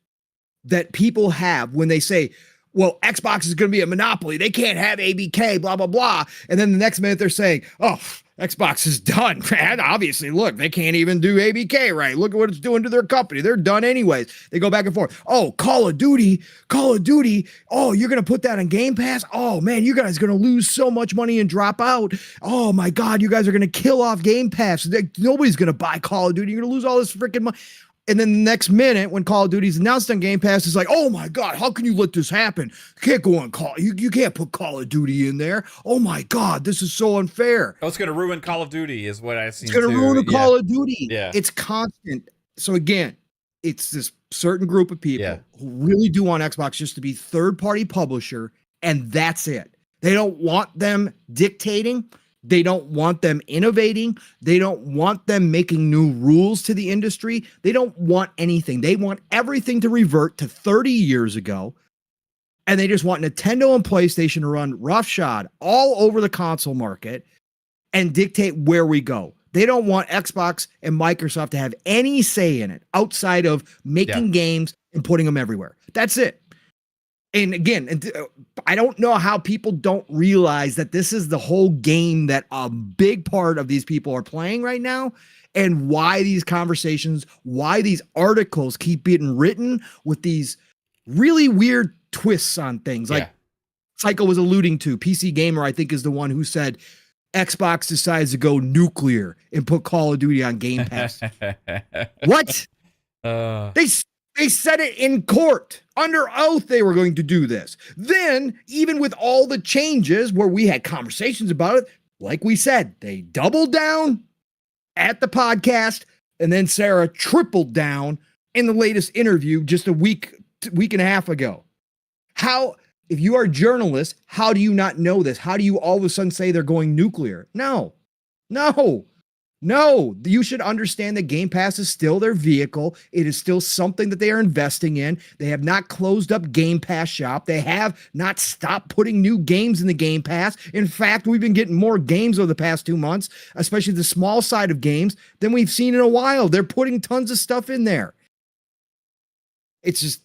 that people have when they say, well, Xbox is going to be a monopoly. They can't have ABK, blah, blah, blah. And then the next minute they're saying, oh, Xbox is done. Man, obviously, look, they can't even do ABK right. Look at what it's doing to their company. They're done anyways. They go back and forth. Oh, Call of Duty. Oh, you're going to put that on Game Pass? Oh, man, you guys are going to lose so much money and drop out. Oh, my God, you guys are going to kill off Game Pass. Nobody's going to buy Call of Duty. You're going to lose all this freaking money. And then the next minute, when Call of Duty's announced on Game Pass, it's like, oh my God, how can you let this happen? You can't go on you can't put Call of Duty in there. Oh my God, this is so unfair. Oh, it's going to ruin Call of Duty is what I see. It's going to ruin Call of Duty. Yeah. It's constant. So again, it's this certain group of people who really do want Xbox just to be third-party publisher, and that's it. They don't want them dictating. They don't want them innovating. They don't want them making new rules to the industry. They don't want anything. They want everything to revert to 30 years ago. And they just want Nintendo and PlayStation to run roughshod all over the console market and dictate where we go. They don't want Xbox and Microsoft to have any say in it outside of making games and putting them everywhere. That's it. And again, I don't know how people don't realize that this is the whole game that a big part of these people are playing right now, and why these conversations, why these articles keep being written with these really weird twists on things. Like Psycho was alluding to, PC Gamer, I think, is the one who said Xbox decides to go nuclear and put Call of Duty on Game Pass. What? They said it in court. Under oath, they were going to do this. Then, even with all the changes where we had conversations about it, like we said, they doubled down at the podcast, and then Sarah tripled down in the latest interview just a week and a half ago. How, if you are a journalist, how do you not know this? How do you all of a sudden say they're going nuclear? No. You should understand that Game Pass is still their vehicle. It is still something that they are investing in. They have not closed up Game Pass shop. They have not stopped putting new games in the Game Pass. In fact, we've been getting more games over the past 2 months, especially the small side of games, than we've seen in a while. They're putting tons of stuff in there. It's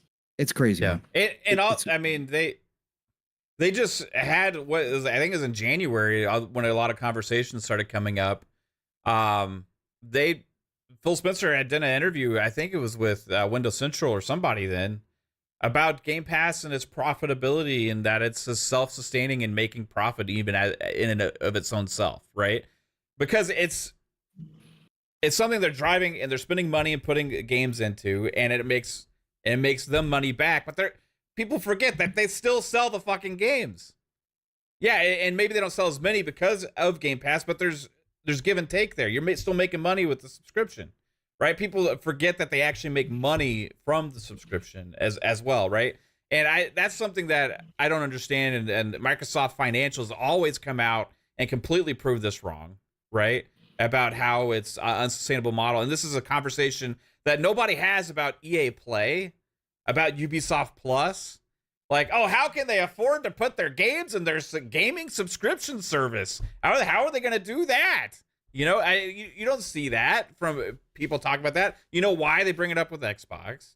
crazy. Yeah. I mean, they just had I think it was in January when a lot of conversations started coming up. Phil Spencer had done an interview, I think it was with Windows Central or somebody then, about Game Pass and its profitability, and that it's self-sustaining and making profit even in and of its own self, right? Because it's something they're driving and they're spending money and putting games into, and it makes them money back. But people forget that they still sell the fucking games. Yeah, and maybe they don't sell as many because of Game Pass, but there's give and take there. You're still making money with the subscription, right? People forget that they actually make money from the subscription as well, right? And that's something that I don't understand. And Microsoft financials always come out and completely prove this wrong, right? About how it's an unsustainable model. And this is a conversation that nobody has about EA Play, about Ubisoft Plus. Like, oh, how can they afford to put their games in their gaming subscription service? How are they going to do that? You know, you don't see that from people talking about that. You know why they bring it up with Xbox?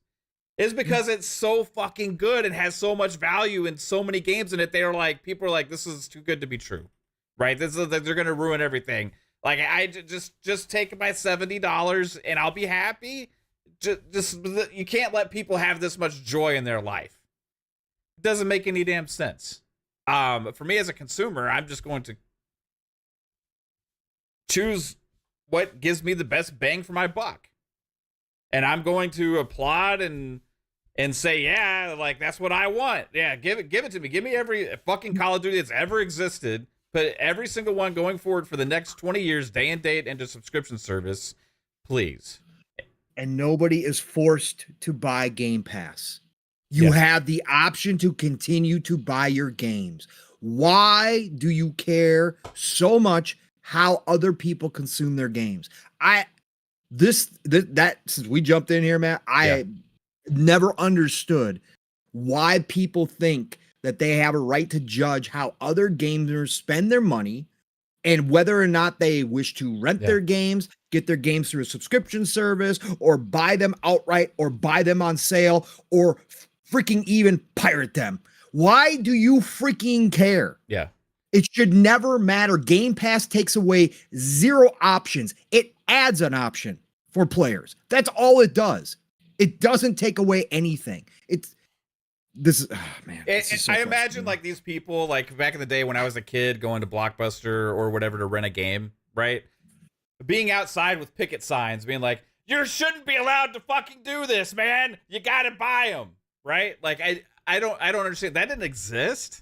Is because it's so fucking good and has so much value and so many games in it. People are like, this is too good to be true, right? They're going to ruin everything. Like, I just take my $70 and I'll be happy. Just you can't let people have this much joy in their life. Doesn't make any damn sense. For me as a consumer, I'm just going to choose what gives me the best bang for my buck, and I'm going to applaud and say, yeah, like that's what I want. Yeah, give it to me. Give me every fucking Call of Duty that's ever existed. Put every single one going forward for the next 20 years, day and date, into subscription service, please. And nobody is forced to buy Game Pass. You have the option to continue to buy your games. Why do you care so much how other people consume their games? Since we jumped in here, Matt, I never understood why people think that they have a right to judge how other gamers spend their money and whether or not they wish to rent their games, get their games through a subscription service, or buy them outright, or buy them on sale, or freaking even pirate them. Why do you freaking care? Yeah. It should never matter. Game Pass takes away 0 options. It adds an option for players. That's all it does. It doesn't take away anything. I imagine like these people, like back in the day when I was a kid going to Blockbuster or whatever to rent a game, right? Being outside with picket signs, being like, you shouldn't be allowed to fucking do this, man. You got to buy them. Right? Like I don't understand. That didn't exist.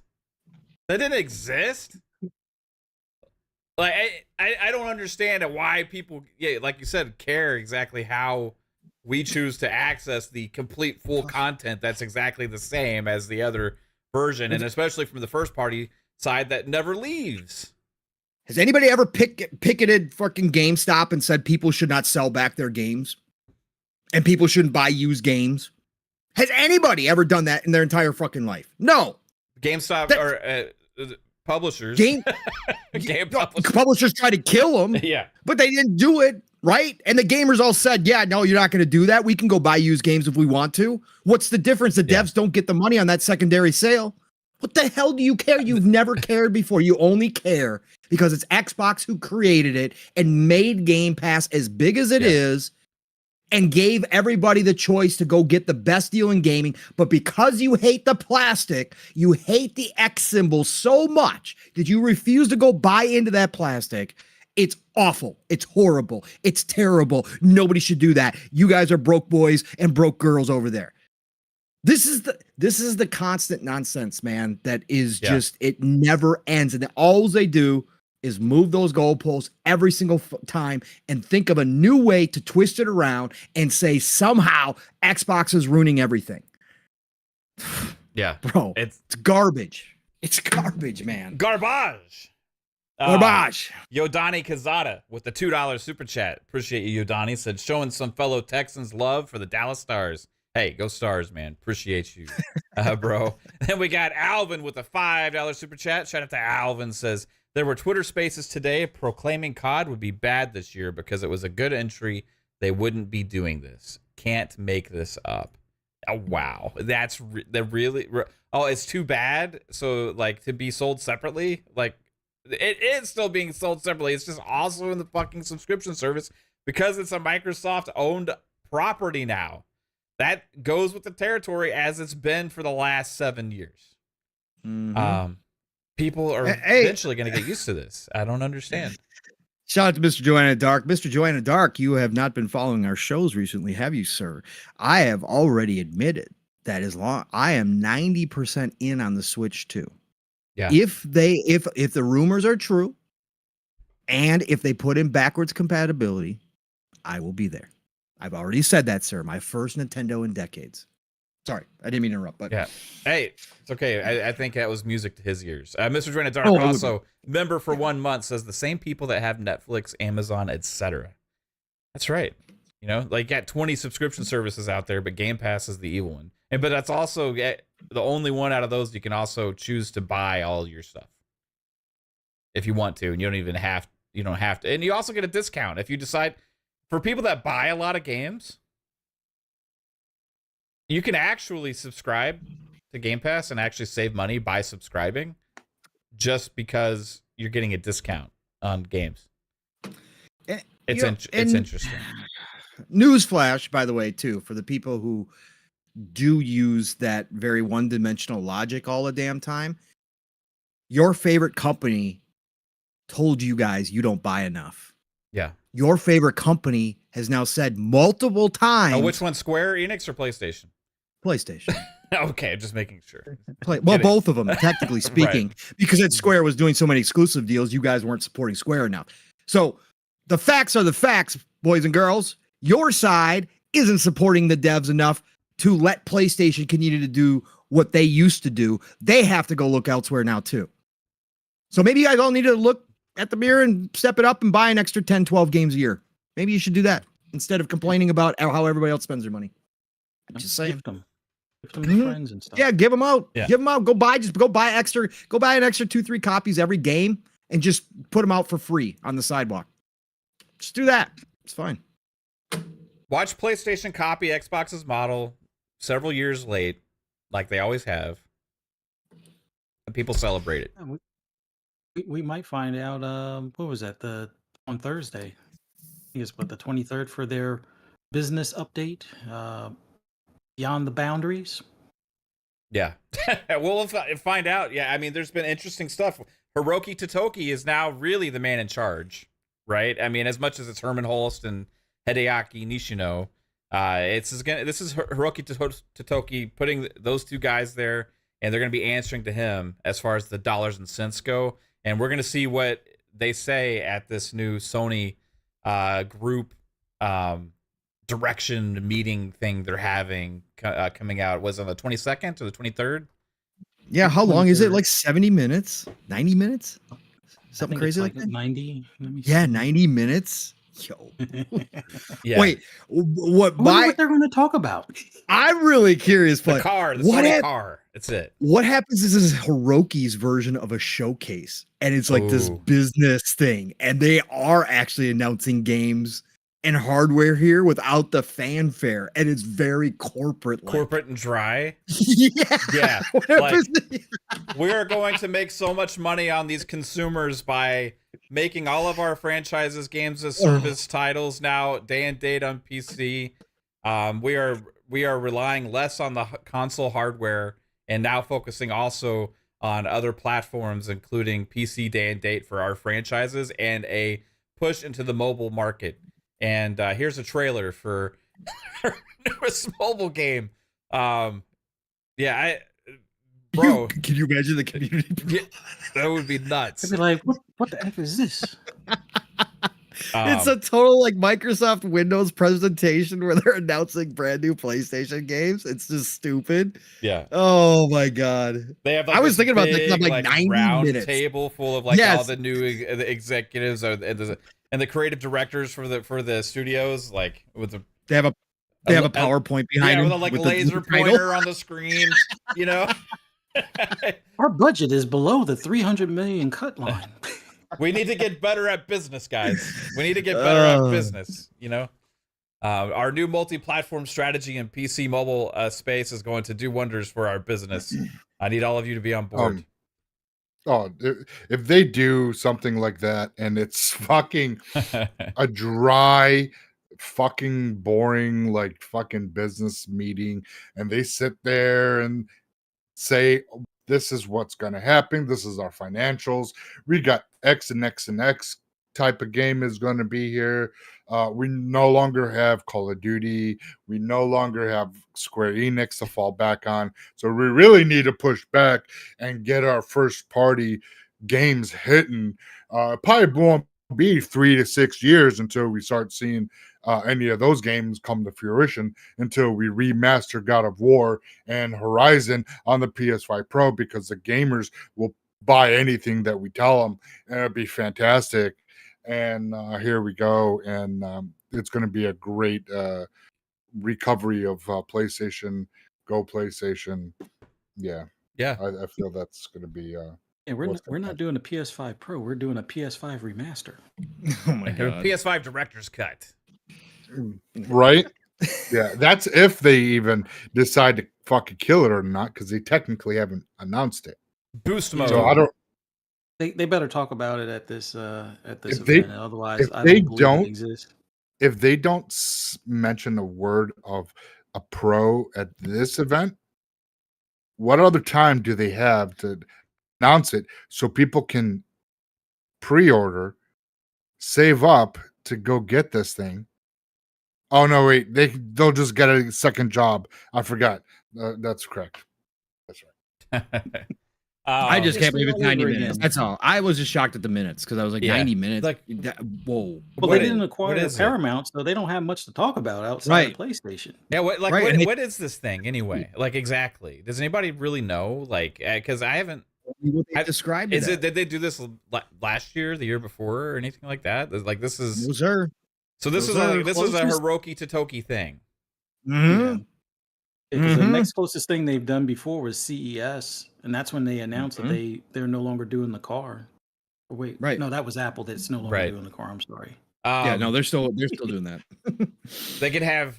Like I don't understand why people, like you said, care exactly how we choose to access the complete full content that's exactly the same as the other version, and especially from the first party side that never leaves. Has anybody ever picketed fucking GameStop and said people should not sell back their games and people shouldn't buy used games? Has anybody ever done that in their entire fucking life? No. GameStop publishers. Game publishers tried to kill them, Yeah. but they didn't do it, right? And the gamers all said, yeah, no, you're not going to do that. We can go buy used games if we want to. What's the difference? The devs don't get the money on that secondary sale. What the hell do you care? You've never cared before. You only care because it's Xbox who created it and made Game Pass as big as it is and gave everybody the choice to go get the best deal in gaming. But because you hate the plastic, you hate the X symbol so much that you refuse to go buy into that plastic. It's awful. It's horrible. It's terrible. Nobody should do that. You guys are broke boys and broke girls over there. This is the constant nonsense, man. That is just, it never ends. And all they do is move those goalposts every single time and think of a new way to twist it around and say somehow Xbox is ruining everything. Yeah. Bro, it's garbage. It's garbage, man. Garbage. Garbage. Yodani Kazada with the $2 super chat. Appreciate you, Yodani. Said, showing some fellow Texans love for the Dallas Stars. Hey, go Stars, man. Appreciate you, bro. Then we got Alvin with a $5 super chat. Shout out to Alvin. Says, there were Twitter spaces today proclaiming COD would be bad this year because it was a good entry. They wouldn't be doing this. Can't make this up. Oh, wow. That's really... Oh, it's too bad? So, like, to be sold separately? Like, it is still being sold separately. It's just also in the fucking subscription service because it's a Microsoft-owned property now. That goes with the territory as it's been for the last 7 years. Mm-hmm. People are eventually going to get used to this. I don't understand. Shout out to Mr. Joanna Dark. Mr. Joanna Dark, you have not been following our shows recently, have you, sir? I have already admitted that I am 90% in on the Switch 2. Yeah. If the rumors are true and if they put in backwards compatibility, I will be there. I've already said that, sir. My first Nintendo in decades. Sorry, I didn't mean to interrupt, but yeah. Hey, it's okay. I think that was music to his ears. Mr. Joanna Dark also member for 1 month says the same people that have Netflix, Amazon, etc. That's right. You know, like got 20 subscription services out there, but Game Pass is the evil one. But that's also the only one out of those you can also choose to buy all your stuff if you want to, and you don't have to. And you also get a discount if you decide. For people that buy a lot of games, you can actually subscribe to Game Pass and actually save money by subscribing just because you're getting a discount on games. It's interesting. Newsflash, by the way, too, for the people who do use that very one-dimensional logic all the damn time. Your favorite company told you guys you don't buy enough. Yeah. Your favorite company has now said multiple times. Oh, which one? Square Enix or PlayStation? PlayStation. Okay, just making sure. Both of them, technically speaking, right. Because that Square was doing so many exclusive deals, you guys weren't supporting Square enough. So the facts are the facts, boys and girls. Your side isn't supporting the devs enough to let PlayStation continue to do what they used to do. They have to go look elsewhere now, too. So maybe you guys all need to look at the mirror and step it up and buy an extra 10, 12 games a year. Maybe you should do that instead of complaining about how everybody else spends their money. Just saying. Gift them to friends and stuff. Yeah, give them out. Yeah. Give them out. Go buy an extra 2-3 copies every game and just put them out for free on the sidewalk. Just do that. It's fine. Watch PlayStation copy Xbox's model several years late, like they always have. And people celebrate it. We might find out, what was that, on Thursday? I think it's the 23rd for their business update, Beyond the Boundaries. Yeah. We'll find out. Yeah, I mean, there's been interesting stuff. Hiroki Totoki is now really the man in charge, right? I mean, as much as it's Herman Holst and Hideaki Nishino, this is Hiroki Totoki putting those two guys there, and they're going to be answering to him as far as the dollars and cents go. And we're going to see what they say at this new Sony group direction meeting thing they're having coming out. Was it on the 22nd or the 23rd? Yeah, how long is it? Like 70 minutes? 90 minutes? Something crazy like that? 90. Yeah, 90 minutes. Yo. Yeah. Wait, what? I wonder what they're going to talk about. I'm really curious. The But car, the what Sony car. That's it. what happens is this is Hiroki's version of a showcase, and it's like this Ooh. business thing, and they are actually announcing games and hardware here without the fanfare, and it's very corporate. Corporate and dry. Yeah. Yeah. What Like, happens- we are going to make so much money on these consumers by making all of our franchises games as service titles now day and date on PC. We are relying less on the console hardware and now focusing also on other platforms, including PC day and date for our franchises and a push into the mobile market. And here's a trailer for our newest mobile game. Yeah, bro, Can you imagine the community? yeah, that would be nuts. I'd be like, what the F is this? It's a total like Microsoft Windows presentation where they're announcing brand new PlayStation games. It's just stupid. Yeah. Oh my god. They have. Like, I was this thinking about this, big, I'm like 90 round minutes. table full of like all Yes. the new executives and the creative directors for the studios, like with the They have a PowerPoint behind yeah, them with a the laser title. pointer on the screen, you know. Our budget is below the 300 million cut line. We need to get better at business, guys. We need to get better at business, you know. Our new multi-platform strategy in PC mobile space is going to do wonders for our business. I need all of you to be on board. If they do something like that and it's fucking a dry, fucking boring, like fucking business meeting, and they sit there and say, this is what's going to happen. This is our financials. We got X and X and X type of game is going to be here. We no longer have Call of Duty. We no longer have Square Enix to fall back on. So we really need to push back and get our first party games hitting. Probably won't be 3 to 6 years until we start seeing any of those games come to fruition, until we remaster God of War and Horizon on the PS5 Pro, because the gamers will buy anything that we tell them, and it'll be fantastic. And here we go, and it's going to be a great recovery of PlayStation. Go PlayStation. Yeah. I feel that's going to be Yeah, we're not doing a PS5 Pro. We're doing a PS5 remaster. Oh my god. PS5 director's cut. right. Yeah, that's if they even decide to fucking kill it or not, because they technically haven't announced it. Boost mode. So I don't. They better talk about it at this If event. Otherwise, I they don't believe don't- it exists. If they don't mention a word of a pro at this event, what other time do they have to announce it so people can pre-order, save up to go get this thing? Oh no, wait, they'll just get a second job. I forgot. That's correct. That's right. I just It's can't believe it's all 90 over minutes. again. That's all. I was just shocked at the minutes because I was like, Yeah. 90 minutes. Like- Whoa. Well, What they is- didn't what acquire is it? Paramount, so they don't have much to talk about outside Right. of PlayStation. Yeah, what Right, and what is this thing anyway? Like exactly? Does anybody really know? Like, because I haven't. What they I- described Is it? it? Did they do this last year, the year before, or anything like that? Like this is. No, sir. So this those is are a this is a closest- Hiroki Totoki thing. Mhm. Because the Mhm. next closest thing they've done before was CES, and that's when they announced Mhm. that they're no longer doing the car. Or wait, Right. no, that was Apple that's no longer Right. doing the car. I'm sorry. Yeah, no, they're still doing that. They could have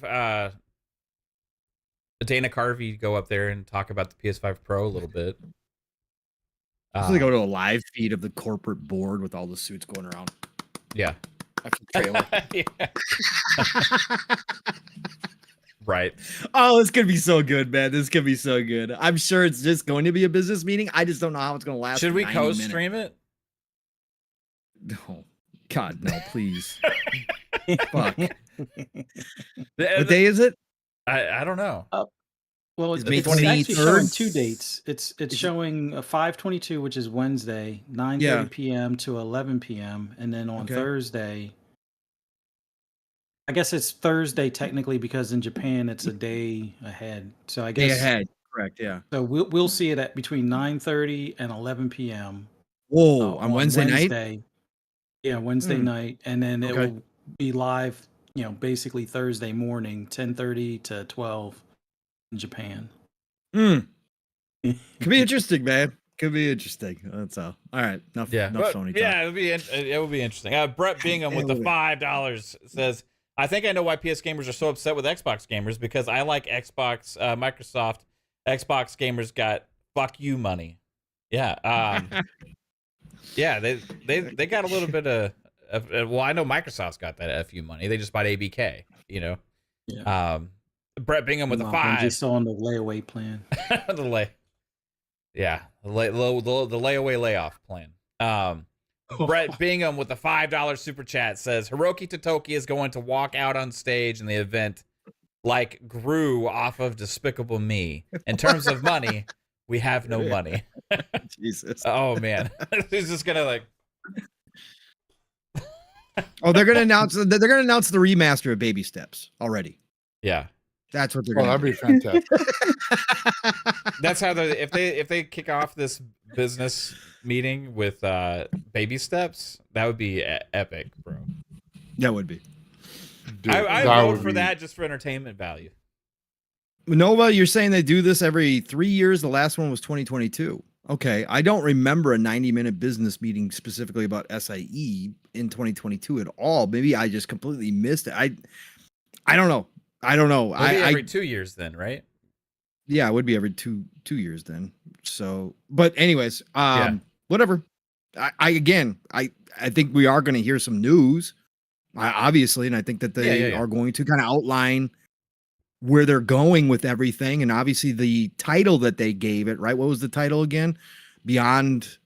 Dana Carvey go up there and talk about the PS5 Pro a little bit. So they go to a live feed of the corporate board with all the suits going around. Yeah. After the trailer. Yeah. Right. Oh, it's gonna be so good, man. This is gonna be so good. I'm sure it's just going to be a business meeting. I just don't know how it's gonna last. Should for we 90 minutes. co-stream it? No, God, no, please. Fuck. The- What day is it? I don't know. Well, It's it's, May it's actually 23rd? showing two dates. It's showing 5/22, which is Wednesday, 9:30 p.m. to 11 p.m., and then on Okay. Thursday. I guess it's Thursday technically because in Japan it's a day ahead. So I Day guess ahead. Correct. Yeah. so we'll see it at between 9:30 and 11 p.m. Whoa, on Wednesday night. Yeah, Wednesday Hmm. night, and then it Okay. will be live, basically Thursday morning, 10:30 to 12 in Japan. Could be interesting, man. Could be interesting. That's all. All right. Enough Sony talk. Yeah, it would be interesting. Brett Bingham with the $5 says, I think I know why PS gamers are so upset with Xbox gamers, because I like Xbox, Microsoft. Xbox gamers got fuck you money. Yeah. Yeah, they got a little bit of well, I know Microsoft's got that FU money. They just bought ABK, Yeah. Brett Bingham with the I'm $5. just on the layaway plan. the layaway layoff plan. Brett Bingham with the $5 super chat says Hiroki Totoki is going to walk out on stage in the event like Gru off of Despicable Me. In terms of money, we have no money. Jesus. Oh man, he's just gonna like. Oh, they're gonna announce the remaster of Baby Steps already. Yeah, that's what they're gonna. That'd be fantastic. That's how if they kick off this business meeting with Baby Steps, that would be epic, bro. That would be. Dude, I vote for that just for entertainment value. Nova, you're saying they do this every 3 years. The last one was 2022. Okay, I don't remember a 90-minute business meeting specifically about SIE in 2022 at all. Maybe I just completely missed it. I don't know. Maybe every 2 years then, right? Yeah, it would be every two years then. So, but anyways, whatever. I think we are going to hear some news, obviously, and I think that they are going to kind of outline where they're going with everything, and obviously the title that they gave it, right? What was the title again? Beyond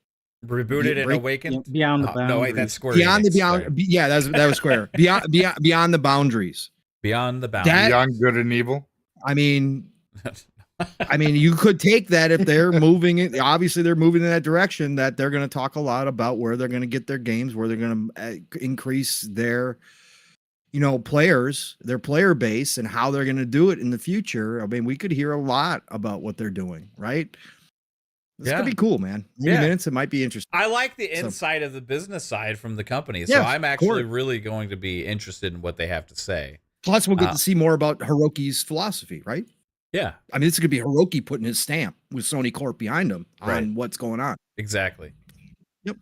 Rebooted and Awakened. Beyond the boundaries. No, wait, that's Square. Beyond the beyond. Yeah, that was Square. Beyond the boundaries. Beyond the boundaries. Beyond good and evil. I mean, you could take that if they're moving it. Obviously, they're moving in that direction. That they're going to talk a lot about where they're going to get their games, where they're going to increase their, players, their player base, and how they're going to do it in the future. I mean, we could hear a lot about what they're doing, right? This could be cool, man. 90 minutes, it might be interesting. I like the insight of the business side from the company, so I'm actually really going to be interested in what they have to say. Plus, we'll get to see more about Hiroki's philosophy, right? Yeah. I mean, this could be Hiroki putting his stamp with Sony Corp behind him on what's going on. Exactly. Yep.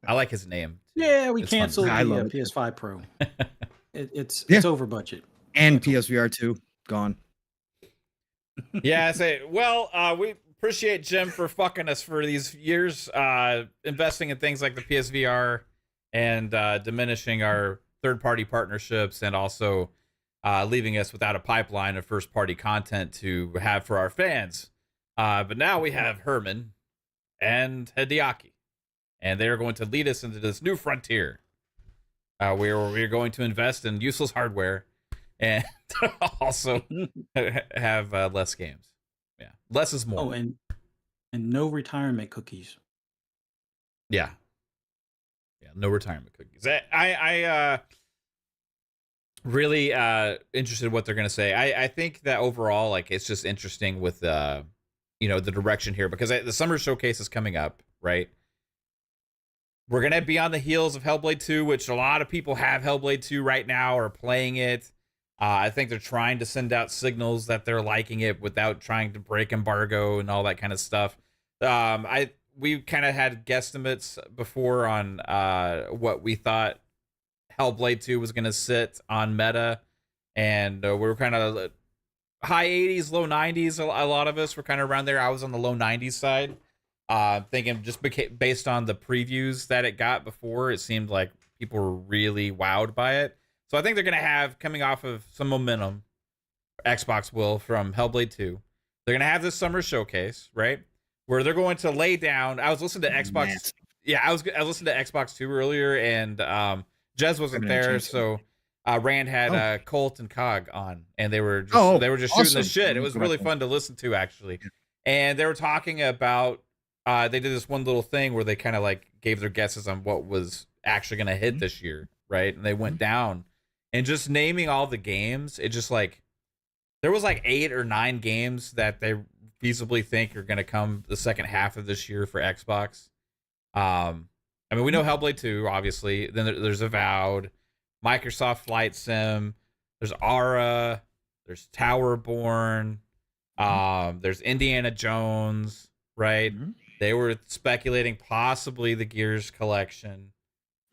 I like his name. Yeah, we canceled the PS5 Pro. It's over budget. And PSVR 2 gone. Yeah, I say, we appreciate Jim for fucking us for these years, investing in things like the PSVR and diminishing our third-party partnerships, and also leaving us without a pipeline of first-party content to have for our fans. But now we have Herman and Hideaki, and they are going to lead us into this new frontier where we're going to invest in useless hardware and also have less games. Yeah, less is more. Oh, and no retirement cookies. Yeah, no retirement cookies. I really interested in what they're going to say. I think that overall, like, it's just interesting with the direction here, because the summer showcase is coming up, right? We're going to be on the heels of Hellblade 2, which a lot of people have Hellblade 2 right now or playing it. I think they're trying to send out signals that they're liking it without trying to break embargo and all that kind of stuff. We kind of had guesstimates before on what we thought Hellblade 2 was going to sit on meta, and we were kind of high 80s, low 90s. A lot of us were kind of around there. I was on the low 90s side, thinking just based on the previews that it got before, it seemed like people were really wowed by it. So I think they're going to have, coming off of some momentum, Xbox will, from Hellblade 2, they're going to have this summer showcase, right? Where they're going to lay down. I was listening to Xbox. Massive. Yeah, I was listening to Xbox 2 earlier, and Jez wasn't there, so Rand had Colt and Cog on, and they were just awesome. shooting the shit. It was really fun to listen to, actually. And they were talking about they did this one little thing where they kind of like gave their guesses on what was actually going to hit this year, right? And they went down, and just naming all the games, it just like there was like 8 or 9 games that they feasibly think are going to come the second half of this year for Xbox. I mean, we know Hellblade 2, obviously. Then there's Avowed. Microsoft Flight Sim. There's Aura. There's Towerborn. There's Indiana Jones. Right? Mhm. They were speculating possibly the Gears collection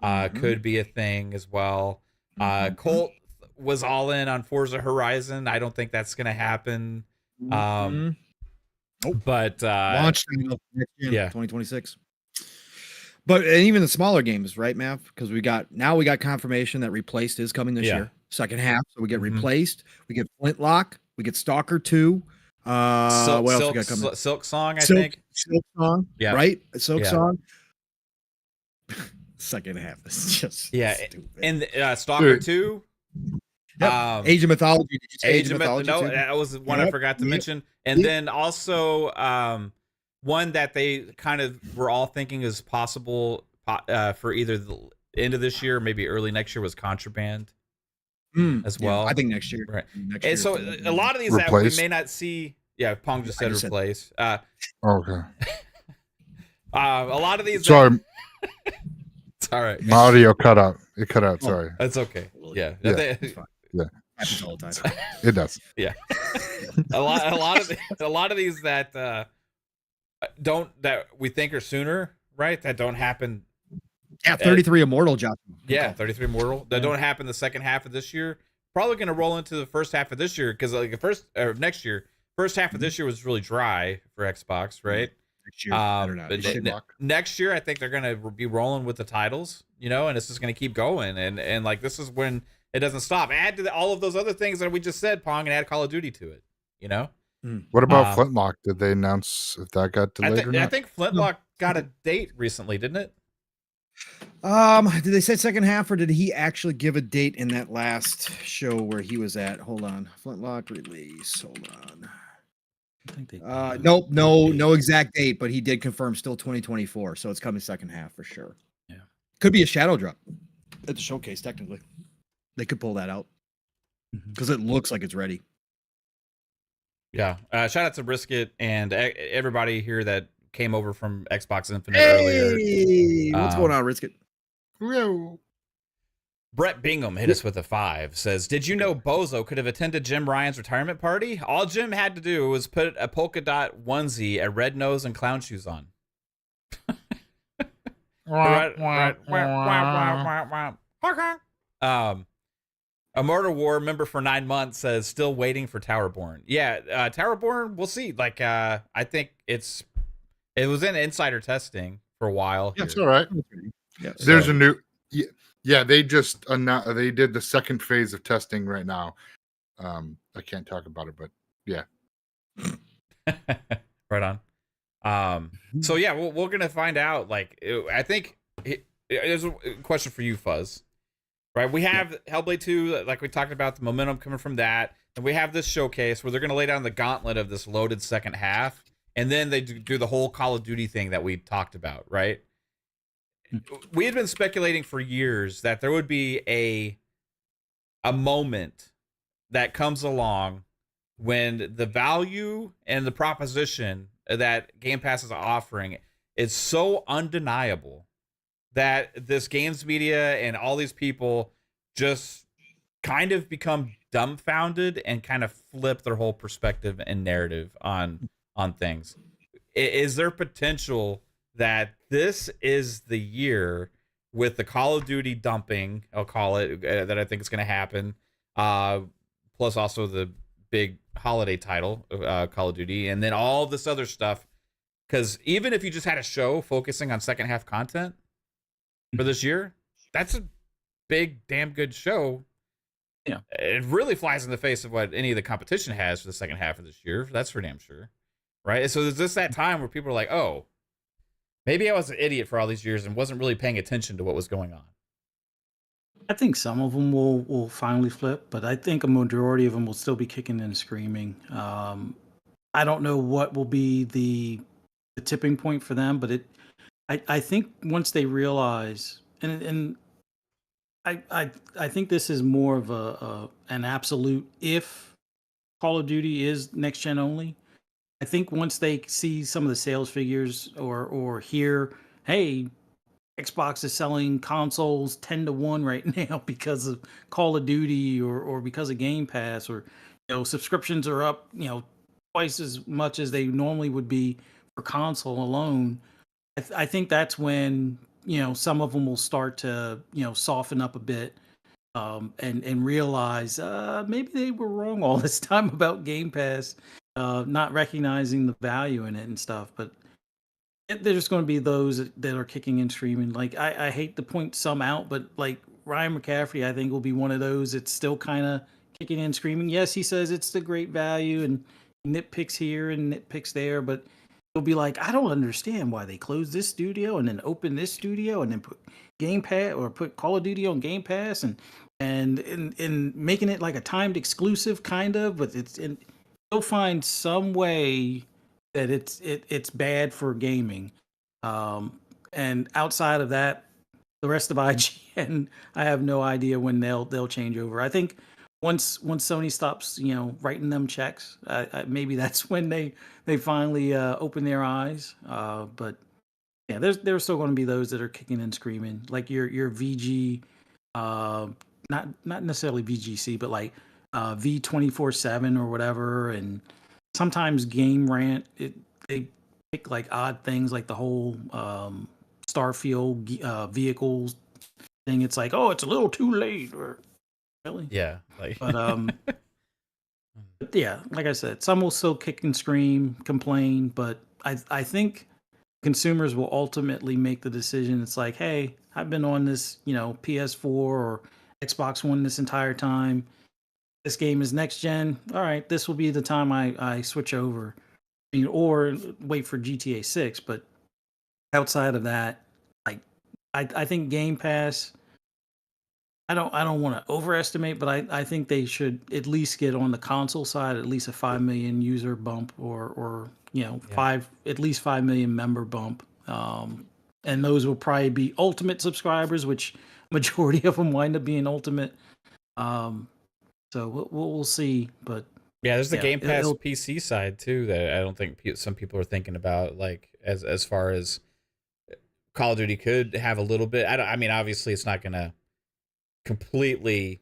Mhm. could be a thing as well. Mhm. Colt was all in on Forza Horizon. I don't think that's going to happen. Mhm. Nope. But Launch next year, yeah. 2026. But and even the smaller games, right, Mav? Because we got confirmation that Replaced is coming this Yeah. year, second half. So we get Mhm. Replaced, we get Flintlock, we get Stalker 2. What else we got coming? Silk Song, I think. Silk Song, Yeah. right? Silk Yeah. Song. Second half is just stupid. And Stalker Dude. 2. Yep. Age of Mythology. Did you say Age of Mythology? No, too? that was one I Yep, forgot to yep, mention. And yep. then also one that they kind of were all thinking is possible for either the end of this year or maybe early next year was Contraband as well. I think next year. Right. Next And year so is a lot of these that we Replaced. may not see. Yeah, Pong just said just said- replace. Okay. A lot of these. Sorry, It's all right. my audio cut out. It cut out. Sorry. That's okay. Yeah. Yeah. It's fine. Yeah. Happens all the time. It does. Yeah. a lot of these that that we think are sooner, right? That don't happen. Yeah, 33 Immortal, Josh. Yeah, 33 Mortal. That don't happen the second half of this year. Probably going to roll into the first half of this year because like the first or next year, first half of this year was really dry for Xbox, right? Next year, better not. But Shit. next year, I think they're going to be rolling with the titles, and it's just going to keep going, and like this is when it doesn't stop. Add to all of those other things that we just said, Pong, and add Call of Duty to it. What about Flintlock? Did they announce if that got delayed or not? I think Flintlock got a date recently, didn't it? Did they say second half or did he actually give a date in that last show where he was at? Hold on. Flintlock release. Hold on. I think they. Nope, no exact date, but he did confirm still 2024. So it's coming second half for sure. Yeah. Could be a shadow drop at the showcase, technically. They could pull that out Mhm. because it looks like it's ready. Yeah. Shout out to Brisket and everybody here that came over from Xbox Infinite earlier. Hey, what's going on, Risket? Brett Bingham hit us with a 5. Says, "Did you know Bozo could have attended Jim Ryan's retirement party? All Jim had to do was put a polka dot onesie, a red nose, and clown shoes on." A Murder War member for 9 months says, "Still waiting for Towerborn." Yeah, Towerborn. We'll see. Like, I think it was in insider testing for a while. That's here. all right. Yeah. There's a new. Yeah, they just they did the second phase of testing right now. I can't talk about it, but yeah. Right on. So yeah, we're gonna find out. Like, I think there's a question for you, Fuzz. Right, we have Hellblade 2, like we talked about, the momentum coming from that, and we have this showcase where they're gonna lay down the gauntlet of this loaded second half, and then they do the whole Call of Duty thing that we talked about. Right, we had been speculating for years that there would be a moment that comes along when the value and the proposition that Game Pass is offering is so undeniable that this games media and all these people just kind of become dumbfounded and kind of flip their whole perspective and narrative on things. Is there potential that this is the year with the Call of Duty dumping, I'll call it, that I think is going to happen, plus also the big holiday title, Call of Duty, and then all this other stuff? Because even if you just had a show focusing on second half content for this year, that's a big, damn good show. Yeah. It really flies in the face of what any of the competition has for the second half of this year. That's for damn sure. Right? So there's just that time where people are like, oh, maybe I was an idiot for all these years and wasn't really paying attention to what was going on. I think some of them will finally flip, but I think a majority of them will still be kicking and screaming. I don't know what will be the tipping point for them, but I think once they realize, and I think this is more of an absolute if Call of Duty is next gen only. I think once they see some of the sales figures or hear, hey, Xbox is selling consoles 10-1 right now because of Call of Duty or because of Game Pass, or subscriptions are up twice as much as they normally would be for console alone. I think that's when some of them will start to soften up a bit, and realize maybe they were wrong all this time about Game Pass, not recognizing the value in it and stuff. But there's going to be those that are kicking and screaming. Like I hate to point some out, but like Ryan McCaffrey, I think will be one of those that's still kind of kicking and screaming. Yes, he says it's the great value and nitpicks here and nitpicks there, but he'll be like, I don't understand why they closed this studio and then open this studio and then put Game Pass or put Call of Duty on Game Pass and making it like a timed exclusive kind of, but he'll find some way that it's bad for gaming. And outside of that, the rest of IGN, I have no idea when they'll change over. I think once Sony stops, writing them checks, maybe that's when they finally open their eyes. But yeah, there's still going to be those that are kicking and screaming, like your VG, not necessarily VGC, but like V24/7 or whatever, and sometimes Game Rant. They pick like odd things, like the whole Starfield vehicles thing. It's like, oh, it's a little too late, or really, Yeah, like but yeah, like I said, some will still kick and scream, complain, but I think consumers will ultimately make the decision. It's like, hey, I've been on this, PS4 or Xbox One this entire time. This game is next gen. All right, this will be the time I switch over. Or wait for GTA 6. But outside of that, like I think Game Pass, I don't want to overestimate, but I think they should at least get on the console side at least a 5 million user bump, or at least 5 million member bump. And those will probably be Ultimate subscribers, which majority of them wind up being Ultimate. So we'll see, but yeah, there's the Game Pass PC side too that I don't think some people are thinking about, like as far as Call of Duty could have a little bit. I mean, obviously, it's not gonna completely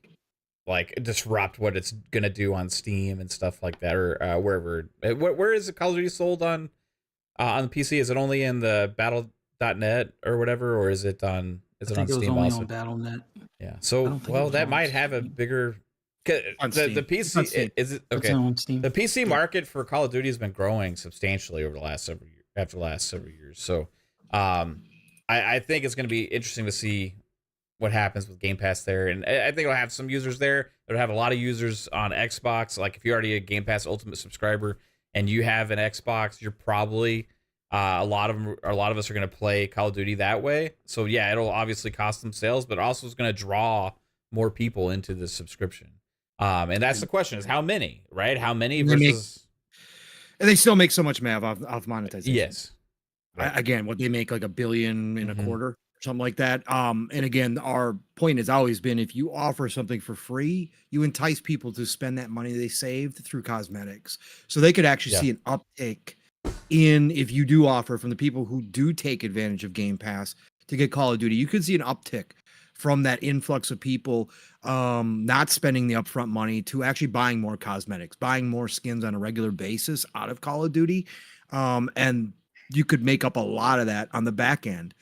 like disrupt what it's gonna do on Steam and stuff like that, or wherever. Where is the Call of Duty sold on the PC? Is it only in the Battle.net or whatever, or is it on? Is it on Steam only also? On Battle.net. Yeah. So that might have a bigger. The PC is it okay? The PC market for Call of Duty has been growing substantially over the last several years. So, I think it's going to be interesting to see what happens with Game Pass there, and I think it'll have some users there. It'll have a lot of users on Xbox. Like if you're already a Game Pass Ultimate subscriber and you have an Xbox, you're probably a lot of us are going to play Call of Duty that way. So yeah, it'll obviously cost them sales, but also it's going to draw more people into the subscription. And that's the question: is how many, right? How many versus? And they still make so much off monetization. Yes. Right. Again, what they make like $1 billion in a quarter, something like that. And again, our point has always been: if you offer something for free, you entice people to spend that money they saved through cosmetics. So they could actually see an uptick in, if you do offer, from the people who do take advantage of Game Pass to get Call of Duty, you could see an uptick from that influx of people not spending the upfront money to actually buying more cosmetics, buying more skins on a regular basis out of Call of Duty. And you could make up a lot of that on the back end.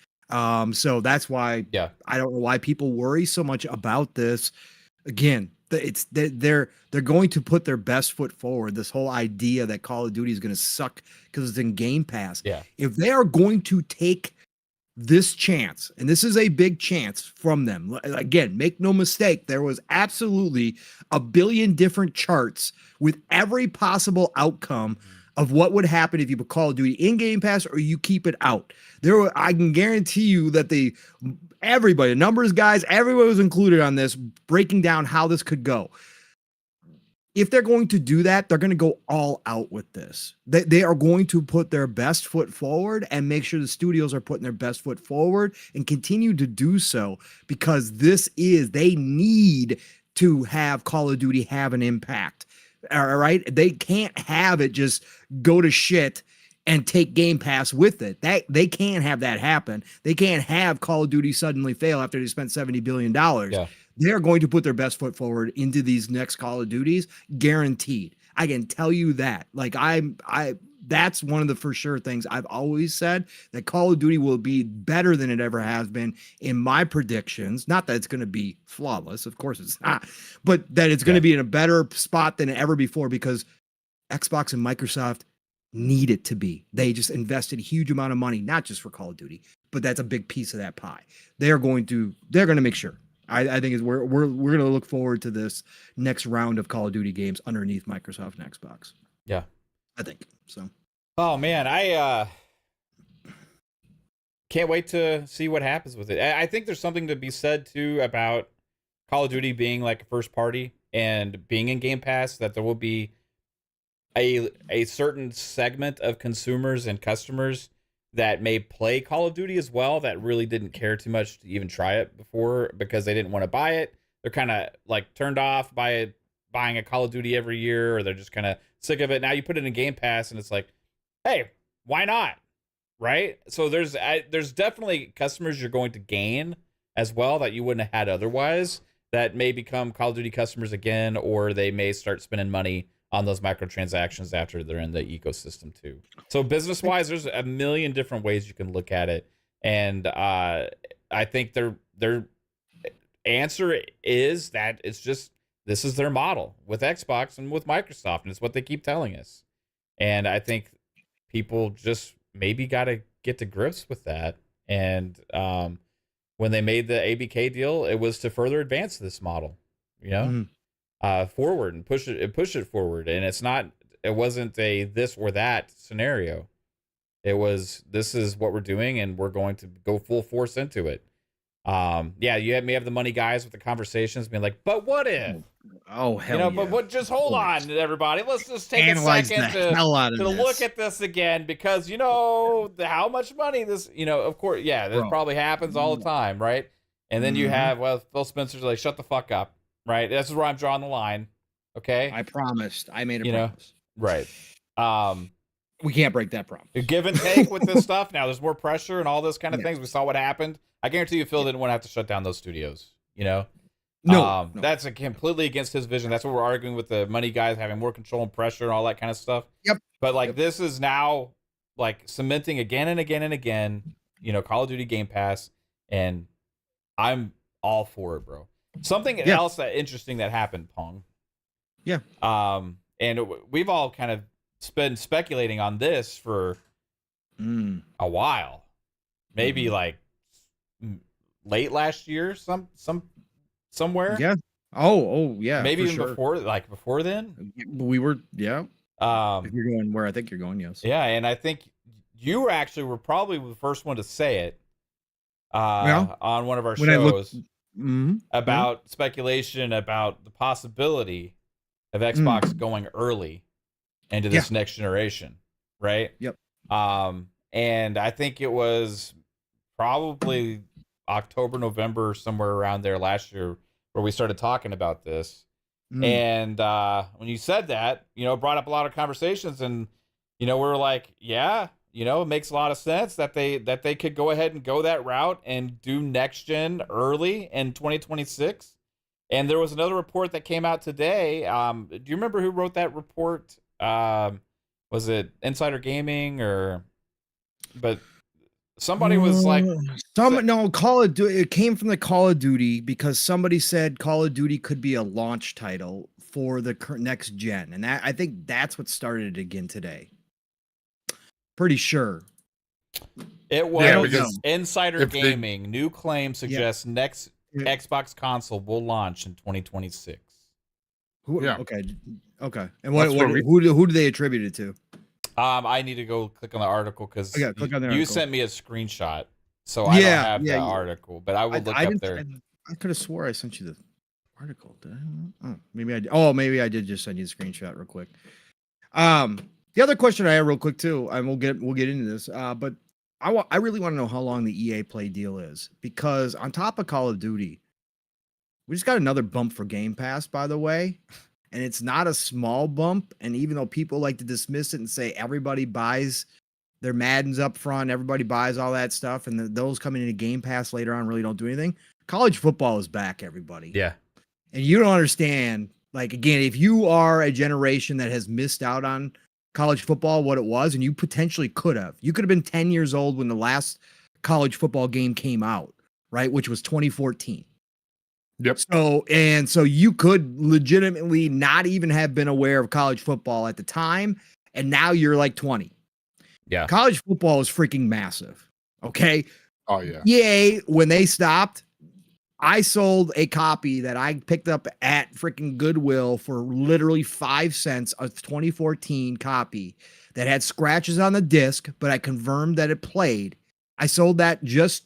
So that's why I don't know why people worry so much about this. Again, they're going to put their best foot forward. This whole idea that Call of Duty is going to suck because it's in Game Pass. Yeah. If they are going to take this chance, and this is a big chance from them. Again, make no mistake, there was absolutely 1 billion different charts with every possible outcome of what would happen if you put Call of Duty in Game Pass or you keep it out. I can guarantee you that everybody, numbers guys, everybody was included on this, breaking down how this could go. If they're going to do that, they're going to go all out with this. They are going to put their best foot forward and make sure the studios are putting their best foot forward and continue to do so, because they need to have Call of Duty have an impact. All right. They can't have it just go to shit and take Game Pass with it. That they can't have that happen. They can't have Call of Duty suddenly fail after they spent $70 billion. Yeah. They're going to put their best foot forward into these next Call of Duties, guaranteed. I can tell you that. Like that's one of the for sure things I've always said, that Call of Duty will be better than it ever has been in my predictions. Not that it's going to be flawless, of course it's not, but that it's going to be in a better spot than ever before, because Xbox and Microsoft need it to be. They just invested a huge amount of money, not just for Call of Duty, but that's a big piece of that pie. They're going to make sure. I think we're going to look forward to this next round of Call of Duty games underneath Microsoft and Xbox. Yeah, I think so. Oh man, I can't wait to see what happens with it. I think there's something to be said too about Call of Duty being like a first party and being in Game Pass, that there will be a certain segment of consumers and customers that may play Call of Duty as well, that really didn't care too much to even try it before because they didn't want to buy it. They're kind of like turned off by buying a Call of Duty every year, or they're just kind of sick of it. Now you put it in Game Pass and it's like, hey, why not? Right? So there's definitely customers you're going to gain as well that you wouldn't have had otherwise, that may become Call of Duty customers again, or they may start spending money on those microtransactions after they're in the ecosystem too. So business wise, there's a million different ways you can look at it. And I think their answer is that it's just, this is their model with Xbox and with Microsoft, and it's what they keep telling us. And I think people just maybe got to get to grips with that. And when they made the ABK deal, it was to further advance this model, you know, forward and push it forward. And it wasn't a this or that scenario. It was, this is what we're doing, and we're going to go full force into it. Yeah, you may have the money guys with the conversations being like, but what if? Oh, hell, you know, yeah. but what? Just hold on, everybody. Let's just take Analyze a second the hell out of to this. look at this again, because you know how much money this. You know, of course, yeah, this probably happens all the time, right? And then you have, well, Phil Spencer's like, shut the fuck up, right? This is where I'm drawing the line. Okay, I promised. I made a promise. Right. We can't break that promise. Give and take with this stuff. Now there's more pressure and all this kind of things. We saw what happened. I guarantee you, Phil didn't want to have to shut down those studios. You know. No, That's completely against his vision. That's what we're arguing with the money guys having more control and pressure and all that kind of stuff. Yep. But like this is now like cementing again and again and again, you know, Call of Duty Game Pass, and I'm all for it, bro. Something else that interesting that happened, Pong. Yeah. And we've all kind of been speculating on this for a while, maybe like late last year, somewhere. Yeah. Oh, yeah. Maybe even before then. We were, yeah. If you're going where I think you're going, yes. Yeah, and I think you were probably the first one to say it on one of our shows about speculation about the possibility of Xbox going early into this next generation, right? Yep. And I think it was probably October, November, somewhere around there last year where we started talking about this. And when you said that, you know, it brought up a lot of conversations, and, you know, we were like, yeah, you know, it makes a lot of sense that they could go ahead and go that route and do next gen early in 2026. And there was another report that came out today. Do you remember who wrote that report? Was it Insider Gaming but somebody was like, Call of Duty. It came from the Call of Duty because somebody said Call of Duty could be a launch title for the next gen, and I think that's what started it again today. Pretty sure. It was Insider Gaming. New claim suggests next Xbox console will launch in 2026. Okay. And who do they attribute it to? I need to go click on the article because you sent me a screenshot, so I don't have the article, but I will look up there. I could have swore I sent you the article. Did I? Oh, maybe I did. Oh, maybe I did just send you the screenshot real quick. The other question I have real quick too, and we'll get into this. But I really want to know how long the EA Play deal is, because on top of Call of Duty, we just got another bump for Game Pass, by the way. And it's not a small bump. And even though people like to dismiss it and say everybody buys Their Madden's up front. Everybody buys all that stuff, and those coming into Game Pass later on really don't do anything. College football is back, everybody. Yeah. And you don't understand. Like, again, if you are a generation that has missed out on college football, what it was, and you potentially could have. You could have been 10 years old when the last college football game came out, right? Which was 2014. Yep. So you could legitimately not even have been aware of college football at the time, and now you're like 20. Yeah. College football is freaking massive. Okay. Oh yeah. Yay. When they stopped, I sold a copy that I picked up at freaking Goodwill for literally 5 cents, a 2014 copy that had scratches on the disc, but I confirmed that it played. I sold that just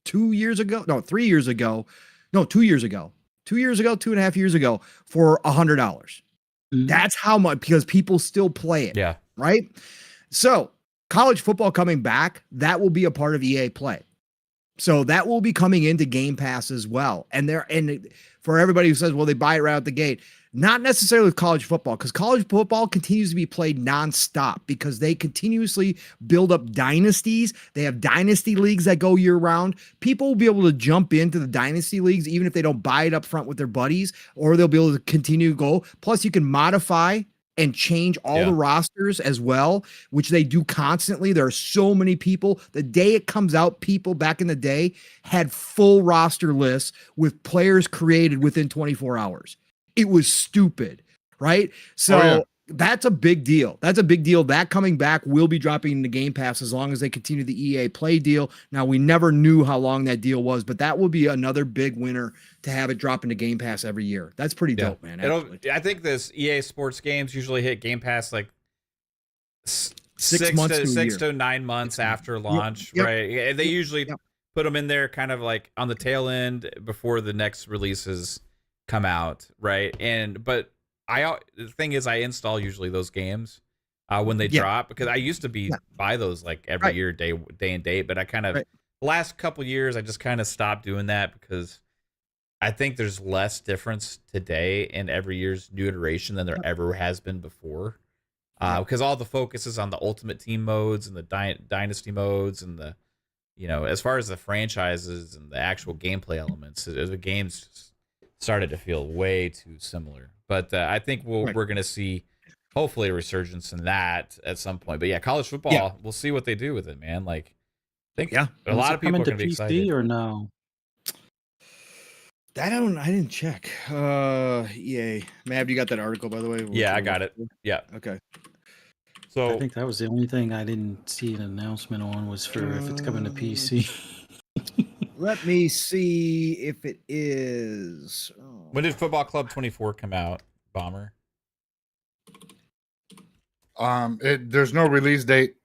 2 years ago. No, 3 years ago. No, 2 years ago. 2 years ago, 2.5 years ago for $100. Mhm. That's how much, because people still play it. Yeah. Right. So college football coming back, that will be a part of EA Play. So that will be coming into Game Pass as well. And for everybody who says, well, they buy it right out the gate, not necessarily with college football, because college football continues to be played nonstop because they continuously build up dynasties. They have dynasty leagues that go year round. People will be able to jump into the dynasty leagues, even if they don't buy it up front with their buddies, or they'll be able to continue to go. Plus, you can modify and change all the rosters as well, which they do constantly. There are so many people. The day it comes out, people back in the day had full roster lists with players created within 24 hours. It was stupid, right? So that's a big deal. That's a big deal. That coming back will be dropping in the Game Pass as long as they continue the EA Play deal. Now, we never knew how long that deal was, but that will be another big winner to have it drop into Game Pass every year. That's pretty dope, man. I think this EA Sports games usually hit Game Pass like 6 months to 6 to 9 months after launch, right? They usually put them in there kind of like on the tail end before the next releases come out, right? But the thing is, I install usually those games when they drop, because I used to buy those like every year, day and date. But I kind of the last couple years, I just kind of stopped doing that because I think there's less difference today in every year's new iteration than there ever has been before. Because all the focus is on the ultimate team modes and the dynasty modes and the, as far as the franchises and the actual gameplay elements, the games just started to feel way too similar. But I think we're going to see hopefully a resurgence in that at some point. But college football, we'll see what they do with it, man. Like, I think a lot of people are going to be excited. or no? I didn't check. EA. Mav, you got that article, by the way? Yeah, I got it. Yeah. Okay. So I think that was the only thing I didn't see an announcement on was for if it's coming to PC. Let me see if it is. When did Football Club 24 come out, Bomber? There's no release date,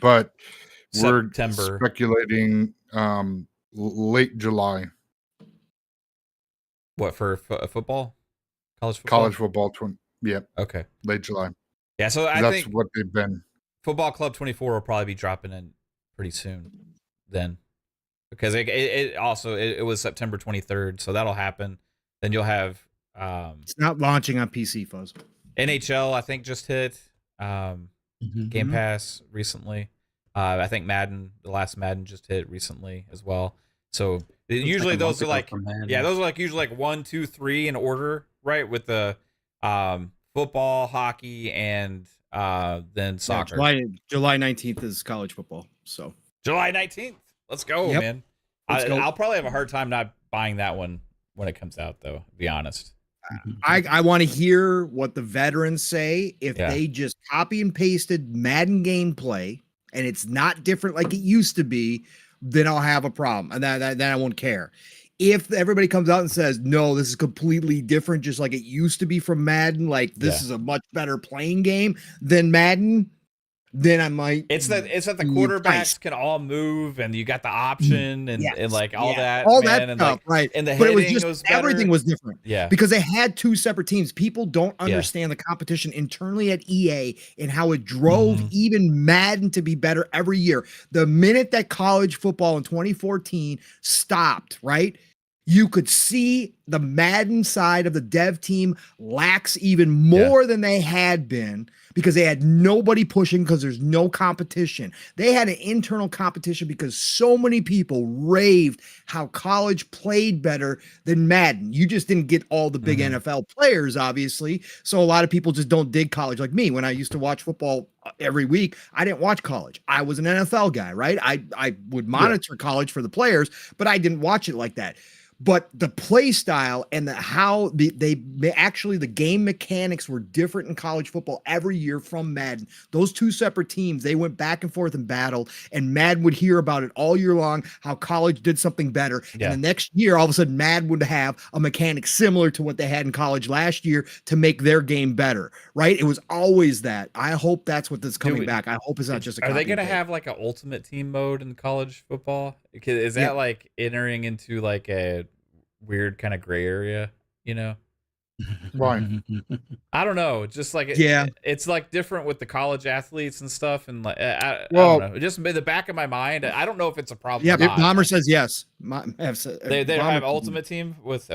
but September. We're speculating late July. What, for football? College football? College football. Yep. Okay. Late July. Yeah, so I that's think what they've been. Football Club 24 will probably be dropping in pretty soon then. Because it was September 23rd, so that'll happen. Then you'll have it's not launching on PC, folks. NHL, I think, just hit Game Pass recently. I think Madden, the last Madden, just hit recently as well. So usually those are like usually like 1, 2, 3 in order, right? With the football, hockey, and then soccer. July 19th is college football. So July 19th. Let's go, man. I'll probably have a hard time not buying that one when it comes out, though, to be honest. I want to hear what the veterans say. If they just copy and pasted Madden gameplay and it's not different like it used to be, then I'll have a problem. And then I won't care. If everybody comes out and says, no, this is completely different, just like it used to be from Madden, like this is a much better playing game than Madden, then I might. It's that the quarterbacks can all move, and you got the option, and like all that, all man, that stuff, right? And the but hitting it was just everything was different, because they had two separate teams. People don't understand the competition internally at EA and how it drove even Madden to be better every year. The minute that college football in 2014 stopped, right? You could see the Madden side of the dev team lax even more than they had been, because they had nobody pushing because there's no competition. They had an internal competition because so many people raved how college played better than Madden. You just didn't get all the big NFL players, obviously. So a lot of people just don't dig college like me. When I used to watch football every week, I didn't watch college. I was an NFL guy, right? I would monitor college for the players, but I didn't watch it like that. But the play style and how the game mechanics were different in college football every year from Madden. Those two separate teams, they went back and forth and battled, and Madden would hear about it all year long, how college did something better. And the next year, all of a sudden, Madden would have a mechanic similar to what they had in college last year to make their game better, right? It was always that. I hope that's what this coming back. I hope it's not just a Are they going to have like an ultimate team mode in college football? Is that like entering into like a weird kind of gray area, you know? Why? I don't know. Just like it's like different with the college athletes and stuff, and like I don't know. Just in the back of my mind, I don't know if it's a problem. Yeah, or not. Bomber says yes. They don't have ultimate team with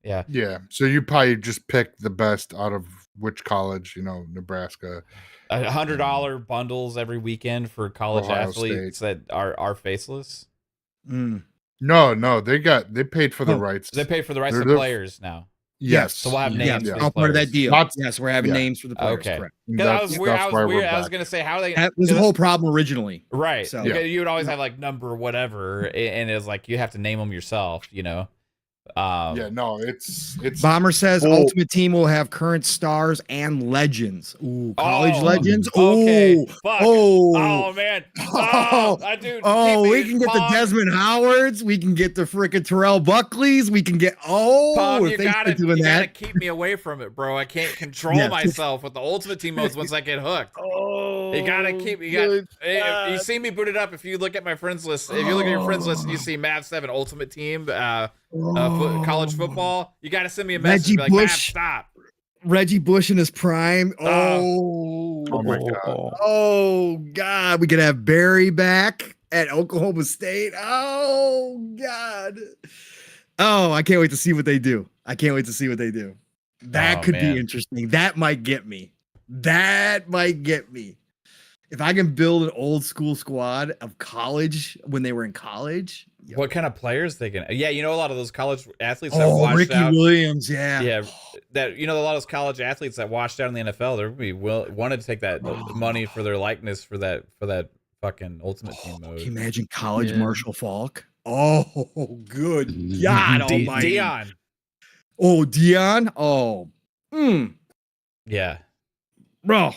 yeah. So you probably just pick the best out of which college, Nebraska. $100 bundles every weekend for college Ohio athletes State. that are faceless. No, they paid for the rights. They paid for the rights of players now. Yes. So we'll have names. All part of that deal. Yes, we're having names for the players. Okay. Correct. I was going to say how they. That was the whole problem originally. Right. So you would always have like number whatever, and it's like you have to name them yourself. It's Bomber says Ultimate Team will have current stars and legends. Ooh, college legends. Okay. Ooh, Fuck. Oh man. We can get the Desmond Howards. We can get the frickin' Terrell Buckleys. We can get Pog, if they start doing that. Gotta keep me away from it, bro. I can't control myself with the Ultimate Team modes once I get hooked. You gotta keep. If you see me boot it up, if you look at my friends list, if you look at your friends list and you see Mav 7 Ultimate Team, college football, you gotta send me a message. Like, Mav, stop. Reggie Bush in his prime. Oh my god. Oh god. We could have Barry back at Oklahoma State. Oh god. Oh, I can't wait to see what they do. That could be interesting. That might get me. If I can build an old school squad of college when they were in college. What kind of players they can? Yeah, a lot of those college athletes that washed Ricky out. Williams, yeah. That a lot of those college athletes that washed out in the NFL, they're be wanted to take that money for their likeness for that fucking Ultimate Team mode. Can you imagine college Marshall Faulk? Oh, good God Almighty, Dion. Oh, Dion. Oh, yeah, bro.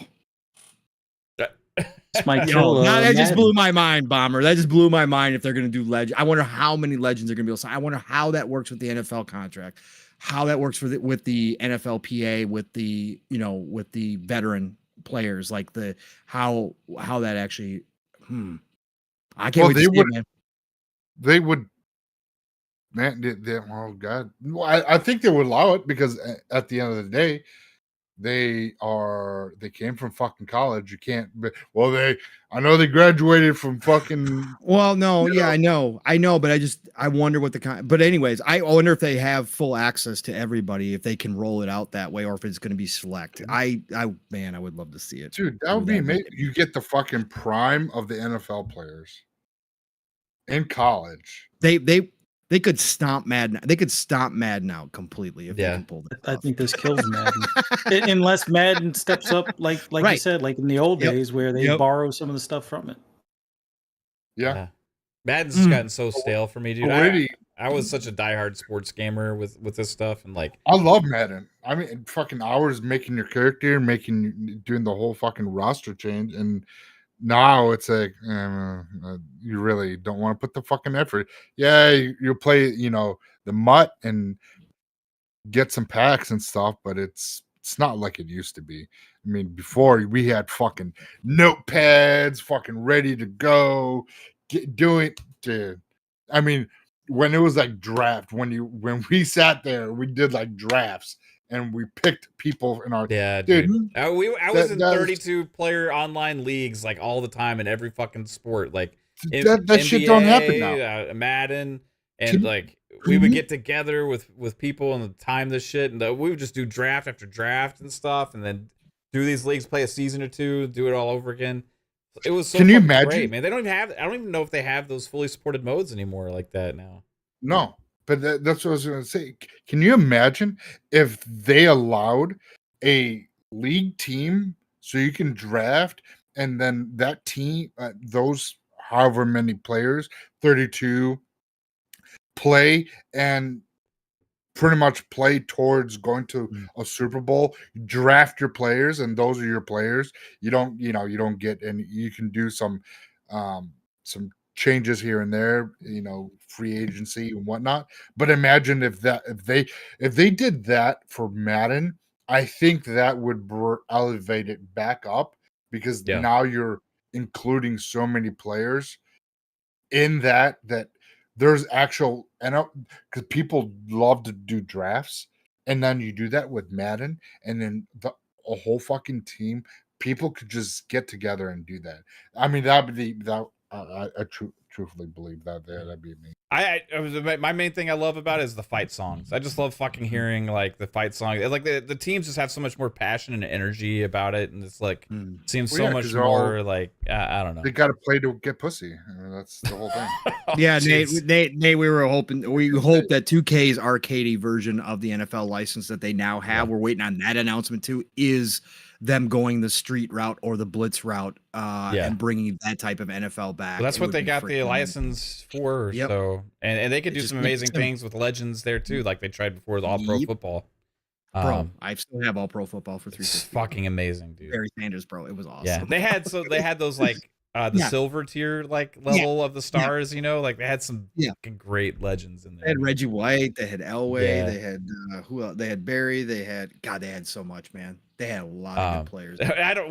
That just blew my mind, Bomber. That just blew my mind. If they're going to do legend, I wonder how many legends are going to be able to sign. I wonder how that works with the NFL contract, how that works with the NFLPA, with the with the veteran players, like how that actually. I can't wait to see it, man. They would. Man, oh god! I think they would allow it because at the end of the day, they came from fucking college. You can't. I know they graduated from fucking. Well, no, I know, but I wonder what But anyways, I wonder if they have full access to everybody, if they can roll it out that way, or if it's going to be select. I would love to see it, dude. That would be amazing. You get the fucking prime of the NFL players in college. They could stomp Madden. They could stomp Madden out completely if they can pull that I off. think this kills Madden. Unless Madden steps up, like you said, like in the old days where they borrow some of the stuff from it. Yeah. Madden's gotten so stale for me, dude. I was such a diehard sports gamer with this stuff, and like I love Madden. I mean, fucking hours making your character, doing the whole fucking roster change, and now it's like you really don't want to put the fucking effort. Yeah, you'll play, the mutt and get some packs and stuff, but it's not like it used to be. I mean, before we had fucking notepads, fucking ready to go, I mean, when it was like draft, when we sat there, we did like drafts. And we picked people in our dude. I was in 32 player online leagues like all the time in every fucking sport. Like that NBA, shit don't happen now. Madden, and we would get together with people and time this shit, and we would just do draft after draft and stuff. And then do these leagues, play a season or two, do it all over again. It was so Can you fucking imagine? great, man. They don't even have. I don't even know if they have those fully supported modes anymore like that now. No, but that's what I was going to say. Can you imagine if they allowed a league team so you can draft and then that team, those however many players, 32, play and pretty much play towards going to a Super Bowl, draft your players, and those are your players. You don't get, and you can do some changes here and there, free agency and whatnot. But imagine if they did that for Madden, I think that would elevate it back up because now you're including so many players in that there's actual, and because people love to do drafts, and then you do that with Madden, and then a whole fucking team, people could just get together and do that. I mean, that would be that. I truthfully believe that'd be me. My main thing I love about it is the fight songs. I just love fucking hearing like the fight songs. Like the teams just have so much more passion and energy about it, and it's like seems so much more like I don't know. They got to play to get pussy. That's the whole thing. Yeah, Nate, we were hoping. We hope that 2K's arcade version of the NFL license that they now have. We're waiting on that announcement too. Is them going the street route or the blitz route and bringing that type of NFL back. Well, that's what they got the license for. Yep. So and they could do some amazing things with legends there too, like they tried before the All Pro Football. Bro, I still have All Pro Football for 360. It's fucking amazing, dude. Barry Sanders, bro, it was awesome. Yeah, they had those like the silver tier like level of the stars, like they had some fucking great legends in there. They had Reggie White, they had Elway, they had who else? They had Barry, they had so much, man. They had a lot of good players.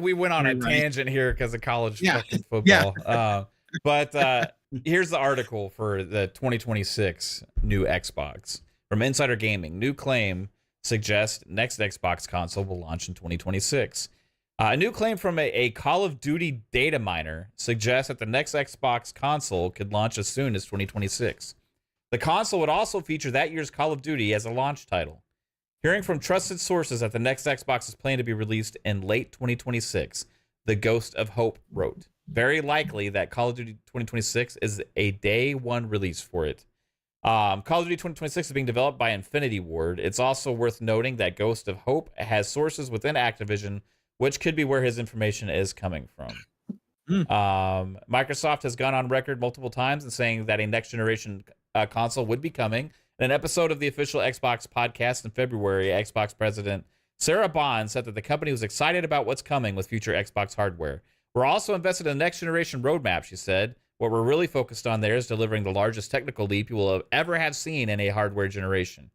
We went on a tangent here because of college fucking football. But here's the article for the 2026 new Xbox from Insider Gaming. New claim suggests next Xbox console will launch in 2026. A new claim from a Call of Duty data miner suggests that the next Xbox console could launch as soon as 2026. The console would also feature that year's Call of Duty as a launch title. Hearing from trusted sources that the next Xbox is planned to be released in late 2026, the Ghost of Hope wrote. Very likely that Call of Duty 2026 is a day one release for it. Call of Duty 2026 is being developed by Infinity Ward. It's also worth noting that Ghost of Hope has sources within Activision, which could be where his information is coming from. Microsoft has gone on record multiple times in saying that a next generation console would be coming. In an episode of the official Xbox podcast in February, Xbox president Sarah Bond said that the company was excited about what's coming with future Xbox hardware. We're also invested in the next generation roadmap, she said. What we're really focused on there is delivering the largest technical leap you will ever have seen in a hardware generation,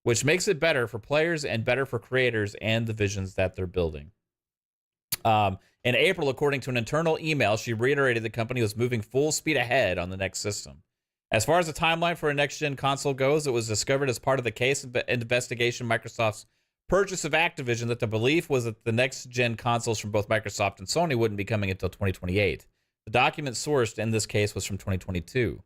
which makes it better for players and better for creators and the visions that they're building. In April, according to an internal email, she reiterated the company was moving full speed ahead on the next system. As far as the timeline for a next-gen console goes, it was discovered as part of the case investigation Microsoft's purchase of Activision that the belief was that the next-gen consoles from both Microsoft and Sony wouldn't be coming until 2028. The document sourced in this case was from 2022.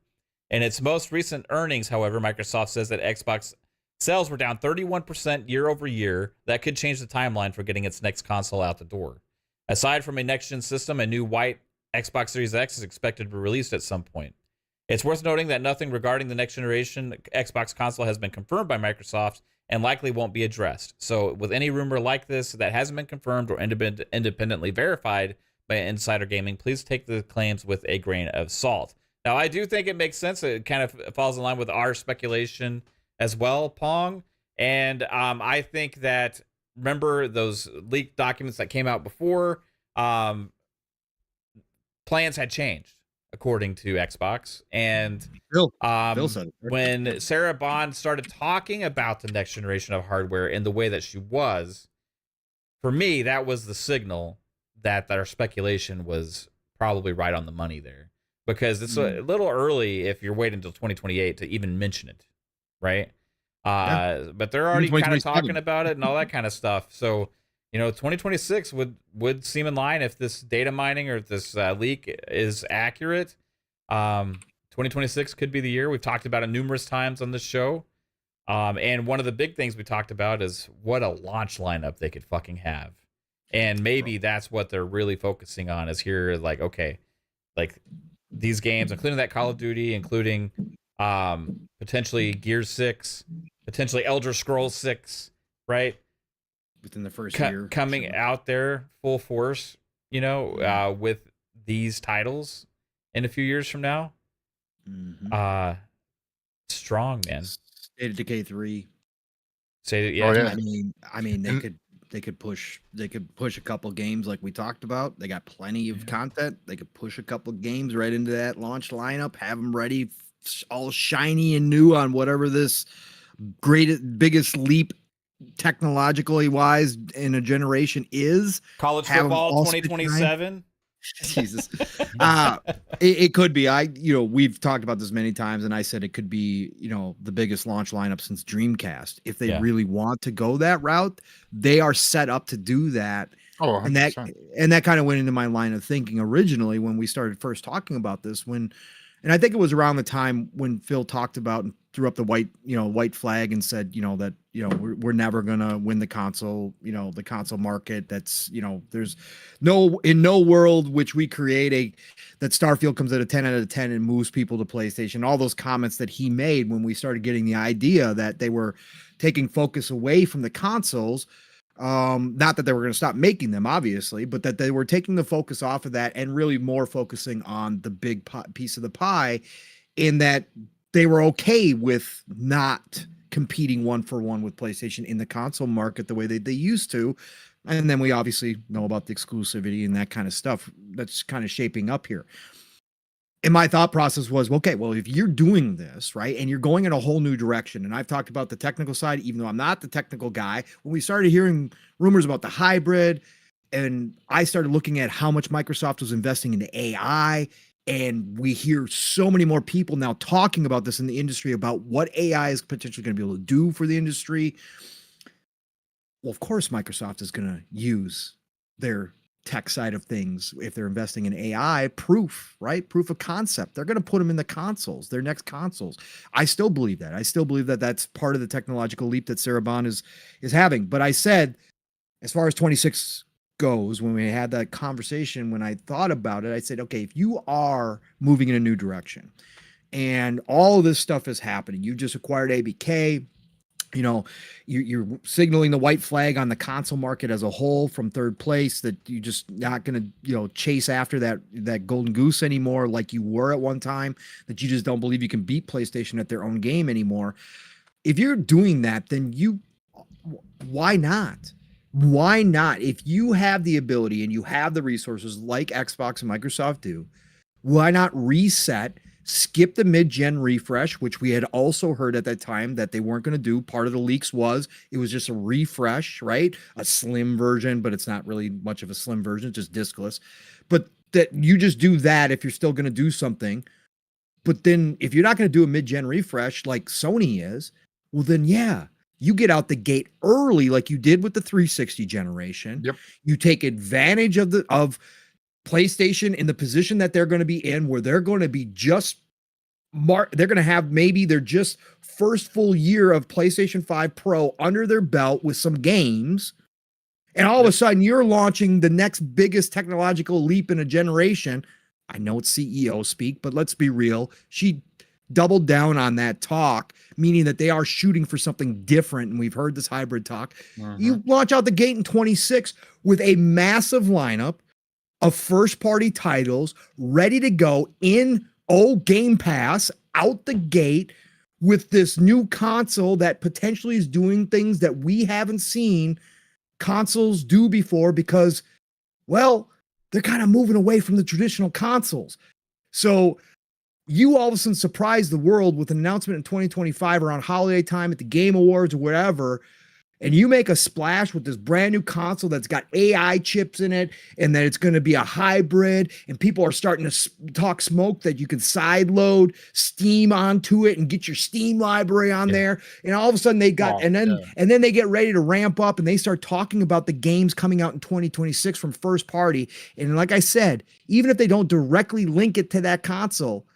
In its most recent earnings, however, Microsoft says that Xbox sales were down 31% year over year. That could change the timeline for getting its next console out the door. Aside from a next-gen system, a new white Xbox Series X is expected to be released at some point. It's worth noting that nothing regarding the next generation Xbox console has been confirmed by Microsoft and likely won't be addressed. So with any rumor like this that hasn't been confirmed or independently verified by Insider Gaming, please take the claims with a grain of salt. Now, I do think it makes sense. It kind of falls in line with our speculation as well, Pong. And I think that, remember those leaked documents that came out before? Plans had changed, according to Xbox. And Bill said it. When Sarah Bond started talking about the next generation of hardware in the way that she was, for me, that was the signal that our speculation was probably right on the money there. Because it's a little early if you're waiting until 2028 to even mention it, right? But they're already kind of talking about it and all that kind of stuff. So, 2026 would seem in line if this data mining or if this leak is accurate. 2026 could be the year. We've talked about it numerous times on this show. And one of the big things we talked about is what a launch lineup they could fucking have. And maybe that's what they're really focusing on is here, like, okay, like these games, including that Call of Duty, including potentially Gears 6, potentially Elder Scrolls 6, right? Within the first year. Coming out there full force, with these titles in a few years from now. Mm-hmm. Strong, man. State of Decay 3. Say that, yeah. Oh, yeah. I mean, they could push a couple games like we talked about. They got plenty of content. They could push a couple games right into that launch lineup, have them ready, all shiny and new on whatever this biggest leap technologically wise in a generation is. College football 2027. Jesus. It could be. We've talked about this many times, and I said it could be, the biggest launch lineup since Dreamcast. If they really want to go that route, they are set up to do that. Oh, 100%. And that kind of went into my line of thinking originally when we started first talking about this. And I think it was around the time when Phil talked about and threw up the white flag and said, that, we're never gonna win the console market. That's, there's no world which we create that Starfield comes at a 10 out of 10 and moves people to PlayStation. All those comments that he made when we started getting the idea that they were taking focus away from the consoles. Not that they were going to stop making them, obviously, but that they were taking the focus off of that and really more focusing on the big piece of the pie, in that they were okay with not competing one for one with PlayStation in the console market the way they used to. And then we obviously know about the exclusivity and that kind of stuff that's kind of shaping up here. And my thought process was, okay, well, if you're doing this, right, and you're going in a whole new direction, and I've talked about the technical side, even though I'm not the technical guy, when we started hearing rumors about the hybrid, and I started looking at how much Microsoft was investing into AI, and we hear so many more people now talking about this in the industry about what AI is potentially going to be able to do for the industry. Well, of course, Microsoft is going to use their tech side of things. If they're investing in AI, proof of concept, they're going to put them in the consoles, their next consoles. I still believe that. I still believe that that's part of the technological leap that Sarabon is having. But I said, as far as 26 goes, when we had that conversation, when I thought about it, I said, okay, if you are moving in a new direction and all of this stuff is happening, you just acquired ABK, you're signaling the white flag on the console market as a whole from third place, that you're just not going to, chase after that golden goose anymore like you were at one time, that you just don't believe you can beat PlayStation at their own game anymore. If you're doing that, then why not? Why not? If you have the ability and you have the resources like Xbox and Microsoft do, why not reset, skip the mid-gen refresh, which we had also heard at that time that they weren't going to do. Part of the leaks was it was just a refresh, right? A slim version, but it's not really much of a slim version, it's just diskless. But that you just do that if you're still going to do something. But then if you're not going to do a mid-gen refresh like Sony is, well then yeah, you get out the gate early like you did with the 360 generation. Yep. You take advantage of PlayStation in the position that they're going to be in, where they're going to be they're going to have maybe their just first full year of PlayStation 5 Pro under their belt with some games. And all of a sudden you're launching the next biggest technological leap in a generation. I know it's CEO speak, but let's be real. She doubled down on that talk, meaning that they are shooting for something different. And we've heard this hybrid talk. You launch out the gate in 26 with a massive lineup of first-party titles ready to go in Game Pass out the gate, with this new console that potentially is doing things that we haven't seen consoles do before, because, well, they're kind of moving away from the traditional consoles. So you all of a sudden surprise the world with an announcement in 2025 around holiday time at the Game Awards or whatever, and you make a splash with this brand new console that's got AI chips in it, and that it's going to be a hybrid, and people are starting to talk smoke that you can side load Steam onto it and get your Steam library on there. And all of a sudden they got, and then they get ready to ramp up and they start talking about the games coming out in 2026 from first party. And like I said, even if they don't directly link it to that console,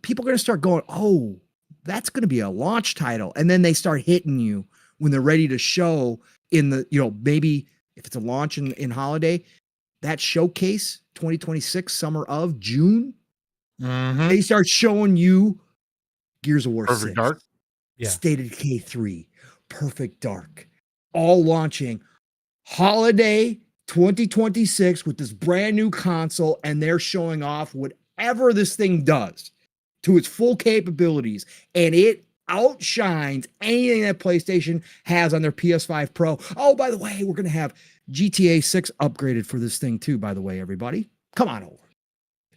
people are going to start going, oh, that's going to be a launch title. And then they start hitting you when they're ready to show in the, maybe if it's a launch in holiday, that showcase 2026 summer of June, they start showing you Gears of War Perfect 6, Dark. Yeah. State of Decay 3, Perfect Dark, all launching holiday 2026 with this brand new console, and they're showing off whatever this thing does to its full capabilities, and it outshines anything that PlayStation has on their PS5 Pro. Oh, by the way, we're going to have GTA 6 upgraded for this thing too, by the way, everybody. Come on over.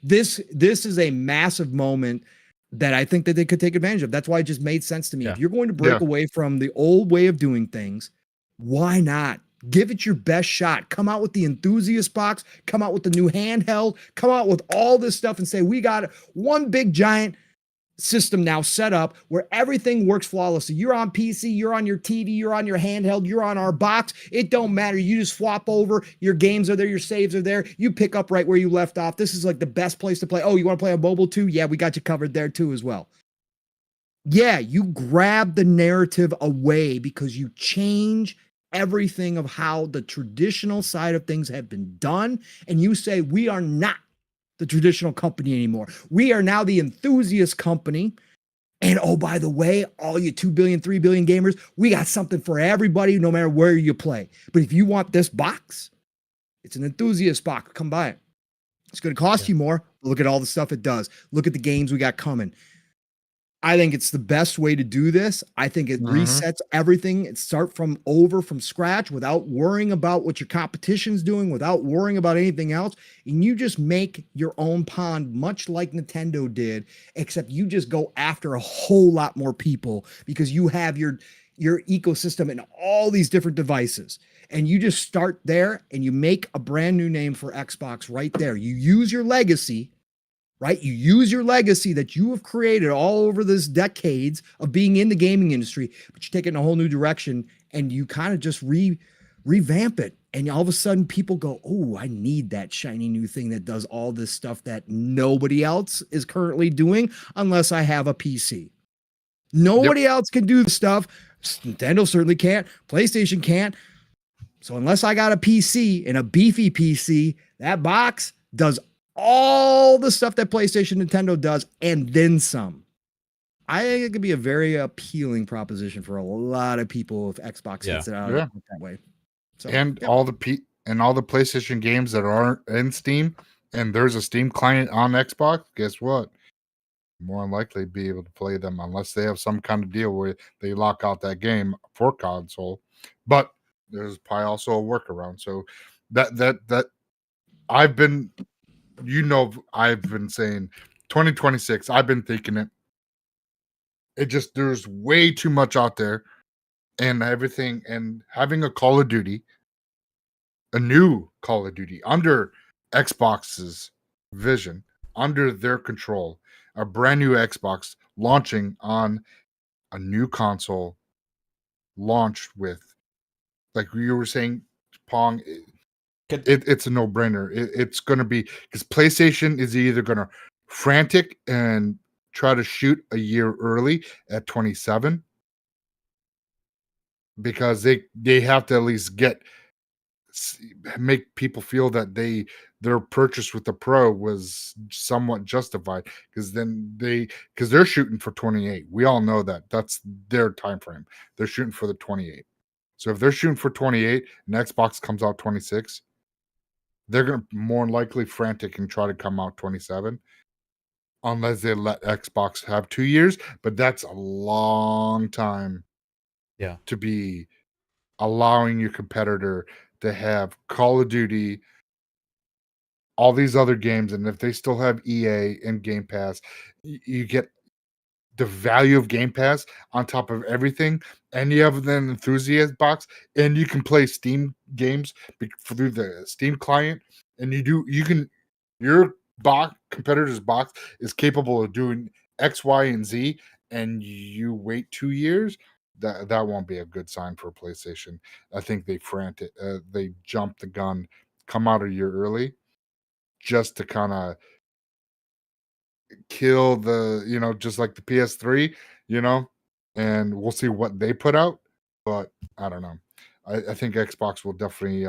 This is a massive moment that I think that they could take advantage of. That's why it just made sense to me. Yeah. If you're going to break Yeah. away from the old way of doing things, why not? Give it your best shot. Come out with the enthusiast box, come out with the new handheld, come out with all this stuff and say, we got one big giant system now set up where everything works flawlessly. You're on PC, you're on your TV, you're on your handheld, you're on our box. It don't matter. You just swap over. Your games are there, your saves are there. You pick up right where you left off. This is like the best place to play. Oh, you want to play on mobile too? Yeah, we got you covered there too as well. Yeah, you grab the narrative away because you change everything of how the traditional side of things have been done, and you say we are not the traditional company anymore. We are now the enthusiast company. And oh, by the way, all you 2 billion, 3 billion gamers, we got something for everybody, no matter where you play. But if you want this box, it's an enthusiast box. Come buy it. It's going to cost you more. Look at all the stuff it does. Look at the games we got coming. I think it's the best way to do this. I think it resets everything. It start from scratch without worrying about what your competition's doing, without worrying about anything else. And you just make your own pond, much like Nintendo did, except you just go after a whole lot more people because you have your ecosystem in all these different devices. And you just start there and you make a brand new name for Xbox right there. You use your legacy, right? You use your legacy that you have created all over this decades of being in the gaming industry, but you take it in a whole new direction and you kind of just revamp it. And all of a sudden people go, oh, I need that shiny new thing that does all this stuff that nobody else is currently doing unless I have a PC. Nobody else can do the stuff. Nintendo certainly can't. PlayStation can't. So unless I got a PC and a beefy PC, that box does all the stuff that PlayStation, Nintendo does, and then some. I think it could be a very appealing proposition for a lot of people if Xbox gets it out that way. So, And all the PlayStation games that aren't in Steam, and there's a Steam client on Xbox, guess what? More than likely be able to play them unless they have some kind of deal where they lock out that game for console. But there's probably also a workaround. So that I've been saying 2026. I've been thinking it. It just there's way too much out there and everything, and having a Call of Duty, a new Call of Duty under Xbox's vision, under their control, a brand new Xbox launching on a new console, launched with, like you were saying, Pong. It's a no-brainer. It's going to be, because PlayStation is either going to frantic and try to shoot a year early at 27, because they have to at least make people feel that their purchase with the Pro was somewhat justified, because they're shooting for 28. We all know that's their time frame. They're shooting for the 28. So if they're shooting for 28 and Xbox comes out 26, they're going to more than likely frantic and try to come out 27, unless they let Xbox have 2 years. But that's a long time to be allowing your competitor to have Call of Duty, all these other games. And if they still have EA and Game Pass, you get the value of Game Pass on top of everything, and you have an enthusiast box, and you can play Steam games through the Steam client, and your competitor's box is capable of doing X, Y, and Z, and you wait 2 years. That won't be a good sign for PlayStation. I think they jumped the gun, come out a year early, just to kind of kill just like the PS3, and we'll see what they put out, but I don't know. I think Xbox will definitely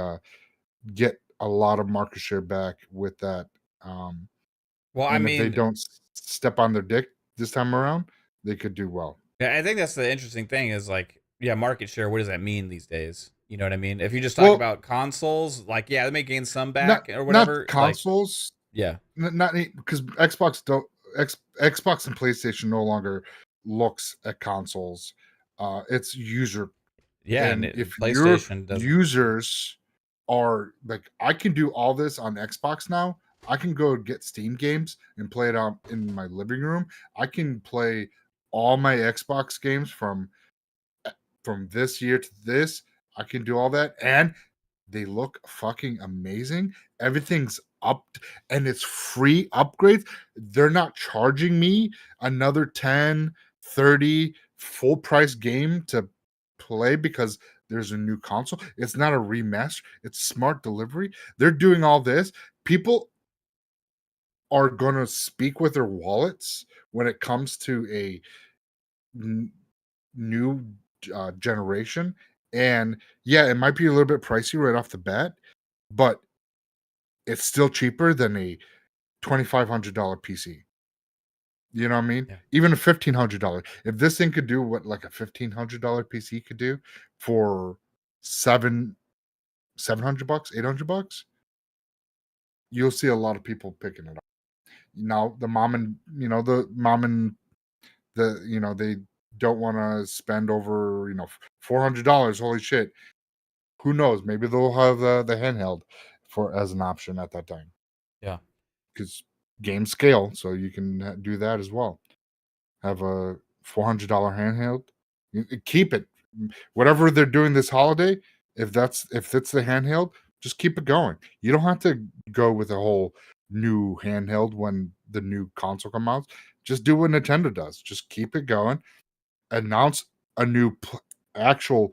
get a lot of market share back with that. Well, I And if they mean, don't step on their dick this time around, they could do well. yeah, I think that's the interesting thing is like, yeah, market share. What does that mean these days? You know what I mean? If you just talk Well, about consoles, like, yeah, they may gain some not back or not whatever. Like, consoles, yeah, not because Xbox don't Xbox and PlayStation no longer looks at consoles. It's user, yeah, and and if your PlayStation doesn't. users are like, I can do all this on Xbox now. I can go get Steam games and play it on in my living room. I can play all my Xbox games from this year to this. I can do all that, and they look fucking amazing. Everything's up, and it's free upgrades. They're not charging me another 10, 30 full price game to play because there's a new console. It's not a remaster, it's smart delivery. They're doing all this. People are going to speak with their wallets when it comes to a new generation. And yeah, it might be a little bit pricey right off the bat, but it's still cheaper than a $2,500 PC. You know what I mean? Yeah. Even a $1,500. If this thing could do what like a $1,500 PC could do for $700, $800, you'll see a lot of people picking it up. Now the mom and they don't want to spend over $400. Holy shit! Who knows? Maybe they'll have the handheld for as an option at that time. Yeah, because games scale, so you can do that as well. Have a $400 handheld. Keep it. Whatever they're doing this holiday, if it's the handheld, just keep it going. You don't have to go with a whole new handheld when the new console comes out. Just do what Nintendo does. Just keep it going. Announce a new actual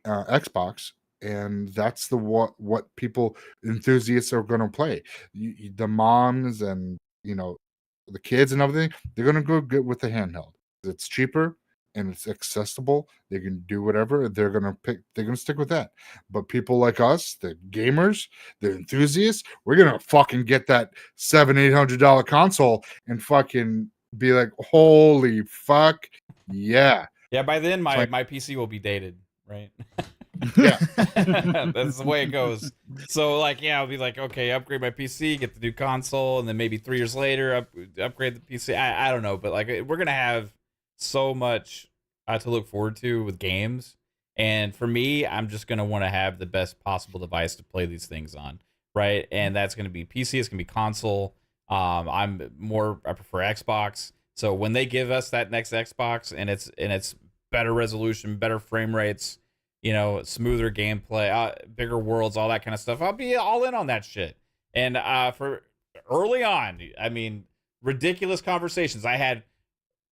Xbox, and that's what people enthusiasts are going to play. The moms and the kids and everything, they're going to go get with the handheld. It's cheaper and it's accessible. They can do whatever. They're going to stick with that. But people like us, the gamers, the enthusiasts, we're going to fucking get that $700-800 console and fucking be like, holy fuck, yeah. yeah. By then, my PC will be dated, right? Yeah. That's the way it goes. So like, yeah, I'll be like, okay, upgrade my PC, get the new console, and then maybe 3 years later upgrade the PC. I don't know, but like, we're gonna have so much to look forward to with games, and for me, I'm just gonna want to have the best possible device to play these things on, right? And that's gonna be PC, it's gonna be console. I prefer Xbox. So when they give us that next Xbox and it's better resolution, better frame rates, smoother gameplay, bigger worlds, all that kind of stuff, I'll be all in on that shit. And for early on, I mean, ridiculous conversations I had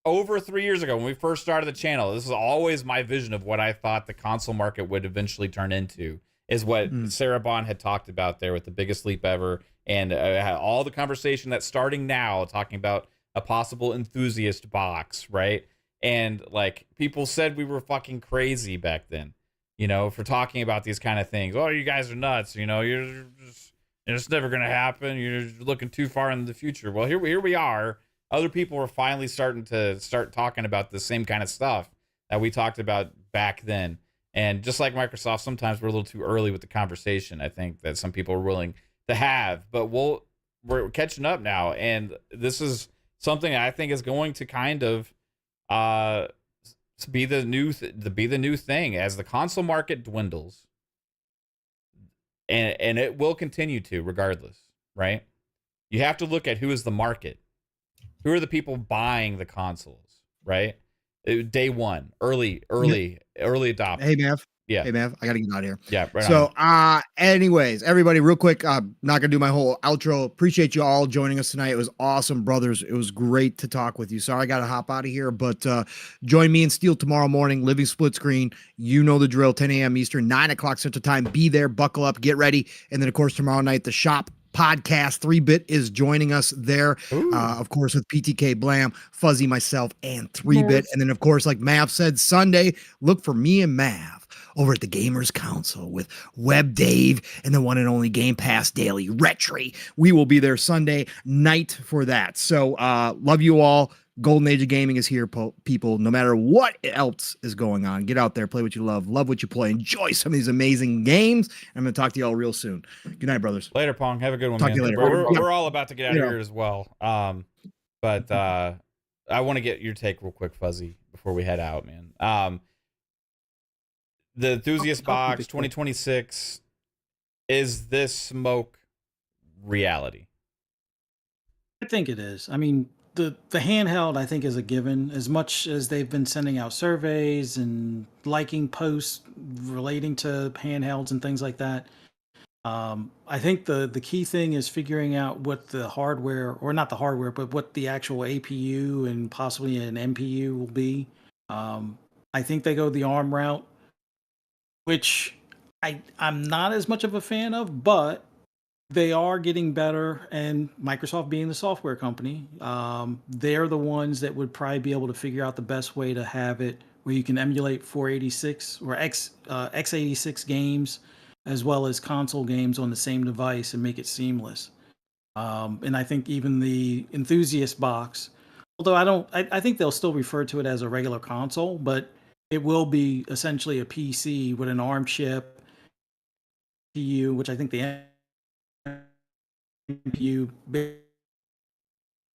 over 3 years ago when we first started the channel. This is always my vision of what I thought the console market would eventually turn into, is what Sarah Bond had talked about there with The Biggest Leap Ever, and all the conversation that's starting now talking about a possible enthusiast box, right? And like, people said we were fucking crazy back then, for talking about these kind of things. Oh, you guys are nuts. It's never going to happen. You're looking too far into the future. Well, here we are. Other people were finally starting to talking about the same kind of stuff that we talked about back then. And just like Microsoft, sometimes we're a little too early with the conversation. I think that some people are willing to have, but we're catching up now. And this is something I think is going to kind of, be the new thing as the console market dwindles, and it will continue to, regardless, right? You have to look at who is the market, who are the people buying the consoles, right? Day one, early adopter. Hey, Mav. Yeah. Hey, Mav, I gotta get out of here. Yeah. Right so, anyways, everybody, real quick, I'm not gonna do my whole outro. Appreciate you all joining us tonight. It was awesome, brothers. It was great to talk with you. Sorry, I gotta hop out of here, but join me and Steel tomorrow morning. Living Split Screen. You know the drill. 10 a.m. Eastern, 9 o'clock Central Time. Be there. Buckle up. Get ready. And then, of course, tomorrow night, the shop podcast 3-Bit is joining us there, of course, with PTK Blam, Fuzzy, myself, and 3-Bit. And then, of course, like Mav said, Sunday, look for me and Mav over at the Gamers Council with Web Dave and the one and only Game Pass Daily Retry. We will be there Sunday night for that. So love you all. Golden Age of Gaming is here, people. No matter what else is going on, get out there, play what you love what you play, enjoy some of these amazing games. I'm going to talk to you all real soon. Good night, brothers. Later, Pong. Have a good one, Talk man. to you later. We're all about to get out of here as well. But I want to get your take real quick, Fuzzy, before we head out, man. The Enthusiast Box 2026, is this smoke reality? I think it is. I mean, the handheld, I think, is a given. As much as they've been sending out surveys and liking posts relating to handhelds and things like that, I think the key thing is figuring out what the hardware, or not the hardware, but what the actual APU and possibly an MPU will be. I think they go the ARM route, which I'm not as much of a fan of, but they are getting better, and Microsoft being the software company, they're the ones that would probably be able to figure out the best way to have it where you can emulate 486 or x86 games as well as console games on the same device and make it seamless. And I think even the Enthusiast Box, although I think they'll still refer to it as a regular console, but it will be essentially a PC with an ARM chip, PU, which I think the MPU,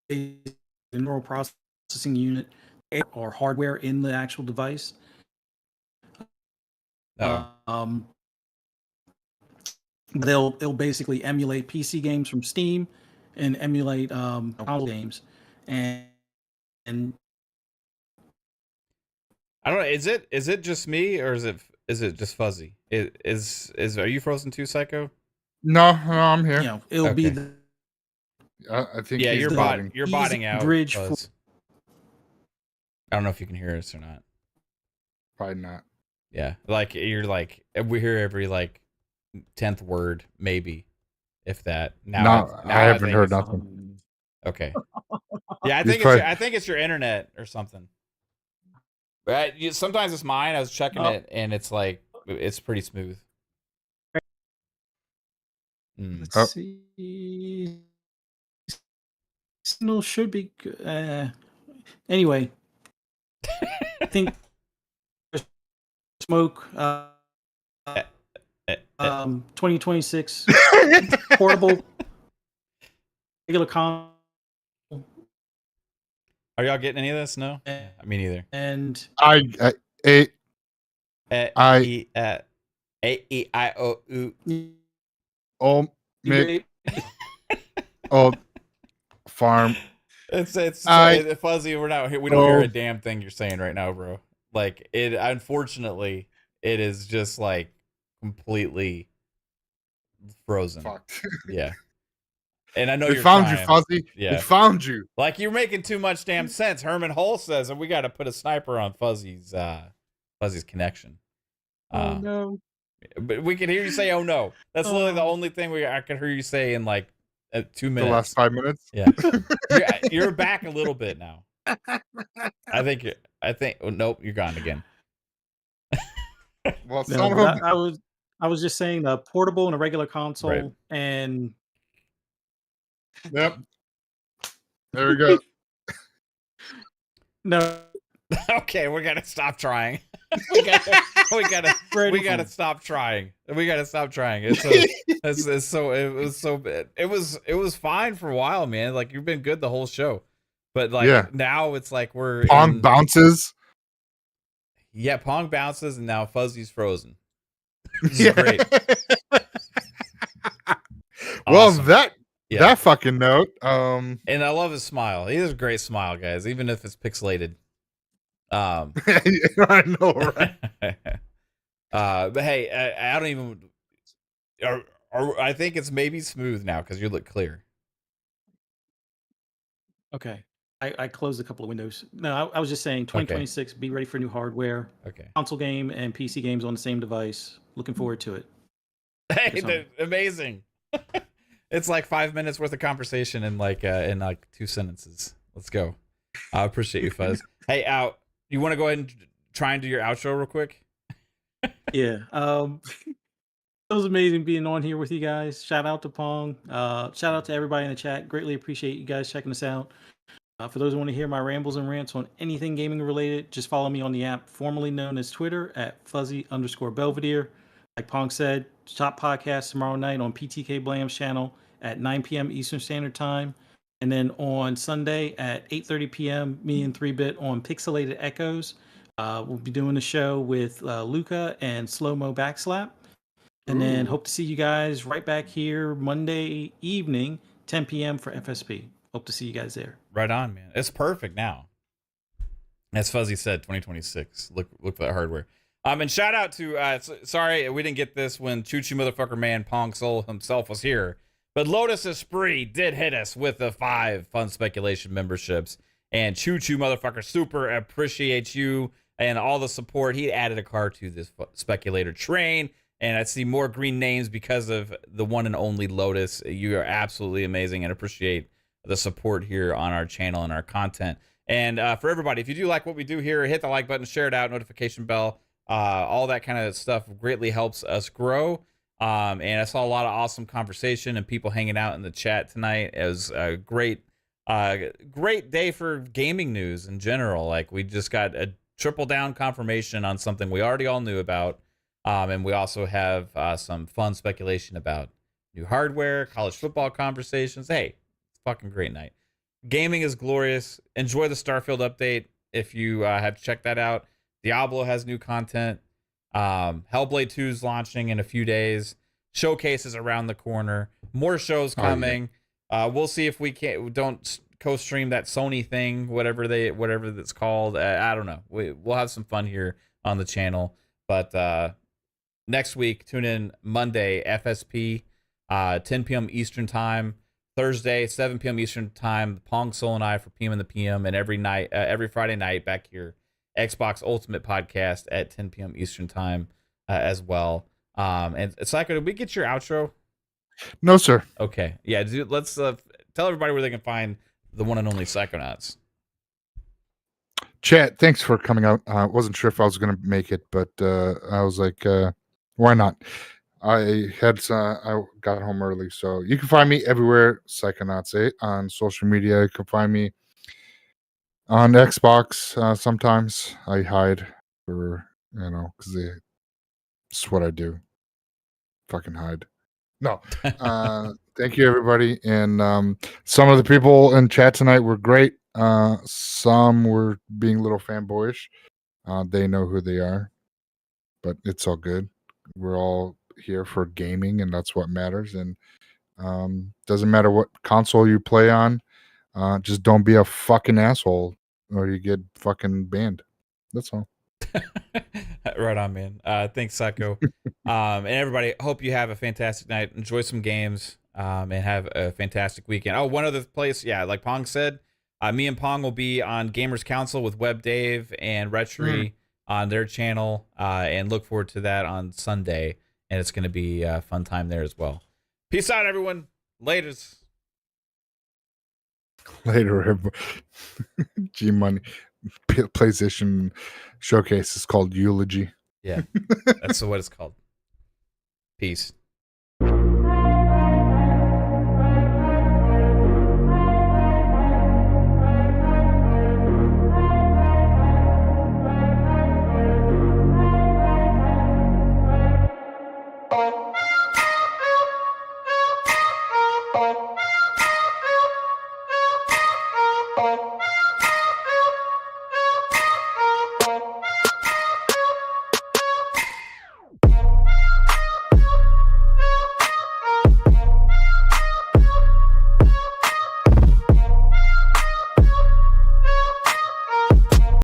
the neural processing unit, or hardware in the actual device. They'll basically emulate PC games from Steam and emulate console games, and I don't know. Is it just me, or is it just Fuzzy? Are you frozen too, Psycho? No, I'm here. you know it'll be the I think Yeah, he's you're botting. you're botting out. bridge Fuzz. I don't know if you can hear us or not. Probably not. Yeah, like you're like we hear every like 10th word, maybe, if that. Now I haven't think heard it's- nothing. Okay. Yeah, I He's think probably- I think it's your internet or something. But sometimes it's mine. I was checking it, and it's like it's pretty smooth. Let's Oh. see. Signal should be good. Anyway, I think smoke. 2026 portable regular console, Are y'all getting any of this? No, me neither. and I A-E-I-O-U. oh Mick, oh farm. It's I- Fuzzy. We don't hear Oh. a damn thing you're saying right now, bro. Like it. Unfortunately, it is just like completely frozen. Fucked. Yeah. And I know We you're found trying. you, Fuzzy. Yeah. We found you. Like you're making too much damn sense. Herman Hull says, and we got to put a sniper on Fuzzy's connection. no. But we can hear you say, "Oh no." That's literally the only thing I can hear you say in like 2 The minutes. last 5 minutes. Yeah, you're back a little bit now. I think. Oh, nope, you're gone again. Well, No, son of but a I was just saying the portable and a regular console, Right. and Yep. There we go. no, Okay, we gotta stop trying. we gotta ready stop trying. We gotta stop trying. It was fine for a while, man. Like you've been good the whole show, but like Yeah. now it's like we're Pong in- bounces. Yeah, Pong bounces, and now Fuzzy's frozen. This is great. Well, Awesome. that Yeah. fucking note. And I love his smile. He has a great smile, guys, even if it's pixelated. I know, right? But hey, I don't even. I think it's maybe smooth now because you look clear. Okay. I closed a couple of windows. No, I was just saying 2026, be ready for new hardware, Okay. console game and PC games on the same device. Looking forward to it. Hey, Good song. amazing. It's like 5 minutes worth of conversation in like 2 sentences. Let's go. I appreciate you, Fuzz. Hey, you want to go ahead and try and do your outro real quick? Yeah. It was amazing being on here with you guys. Shout out to Pong. Shout out to everybody in the chat. Greatly appreciate you guys checking us out. For those who want to hear my rambles and rants on anything gaming related, just follow me on the app formerly known as Twitter at fuzzy_Belvedere. Like Pong said, top podcast tomorrow night on PTK Blam's channel at 9 p.m. Eastern Standard Time. And then on Sunday at 8:30 p.m., me and 3-Bit on Pixelated Echoes. We'll be doing a show with Luca and Slow Mo Backslap. And then hope to see you guys right back here Monday evening, 10 p.m. for FSP. Hope to see you guys there. Right on, man. It's perfect now. As Fuzzy said, 2026. Look for that hardware. And shout out to sorry we didn't get this when Choo Choo Motherfucker Man Pong Soul himself was here. But Lotus Esprit did hit us with the 5 Fun Speculation memberships. And Choo Choo Motherfucker super appreciates you and all the support. He added a car to this speculator train. And I see more green names because of the one and only Lotus. You are absolutely amazing and appreciate the support here on our channel and our content. And for everybody, if you do like what we do here, hit the like button, share it out, notification bell, all that kind of stuff greatly helps us grow. And I saw a lot of awesome conversation and people hanging out in the chat tonight. It was a great day for gaming news in general. Like, we just got a triple down confirmation on something we already all knew about. And we also have some fun speculation about new hardware, college football conversations. Hey, it's a fucking great night. Gaming is glorious. Enjoy the Starfield update if you have checked that out. Diablo has new content. Hellblade 2 is launching in a few days. Showcases around the corner. More shows coming. We'll see if we don't co-stream that Sony thing, whatever that's called. I don't know. We'll have some fun here on the channel. But next week, tune in Monday, FSP, 10 p.m. Eastern Time. Thursday, 7 p.m. Eastern Time, Pong Soul and I for PM in the PM. And every Friday night back here, Xbox Ultimate Podcast at 10 p.m. Eastern Time as well. And Psycho, did we get your outro? No, sir. Okay. Yeah, dude, let's tell everybody where they can find the one and only Psychonauts. Chat, thanks for coming out. I wasn't sure if I was going to make it, but I was like, why not? I got home early, so you can find me everywhere, Psychonauts 8 on social media. You can find me on Xbox. Sometimes I hide for, because it's what I do. Fucking hide. No. Thank you, everybody. And some of the people in chat tonight were great. Some were being a little fanboyish. They know who they are, but it's all good. We're all here for gaming, and that's what matters. And doesn't matter what console you play on, just don't be a fucking asshole or you get fucking banned. That's all. Right on, man. Thanks, Psycho. And everybody, hope you have a fantastic night. Enjoy some games, and have a fantastic weekend. Oh, one other place, yeah, like Pong said, me and Pong will be on Gamers Council with Web Dave and Retry on their channel, and look forward to that on Sunday. And it's going to be a fun time there as well. Peace out, everyone. Laters. Later, everybody. G Money PlayStation Showcase is called Eulogy. Yeah, that's what it's called. Peace.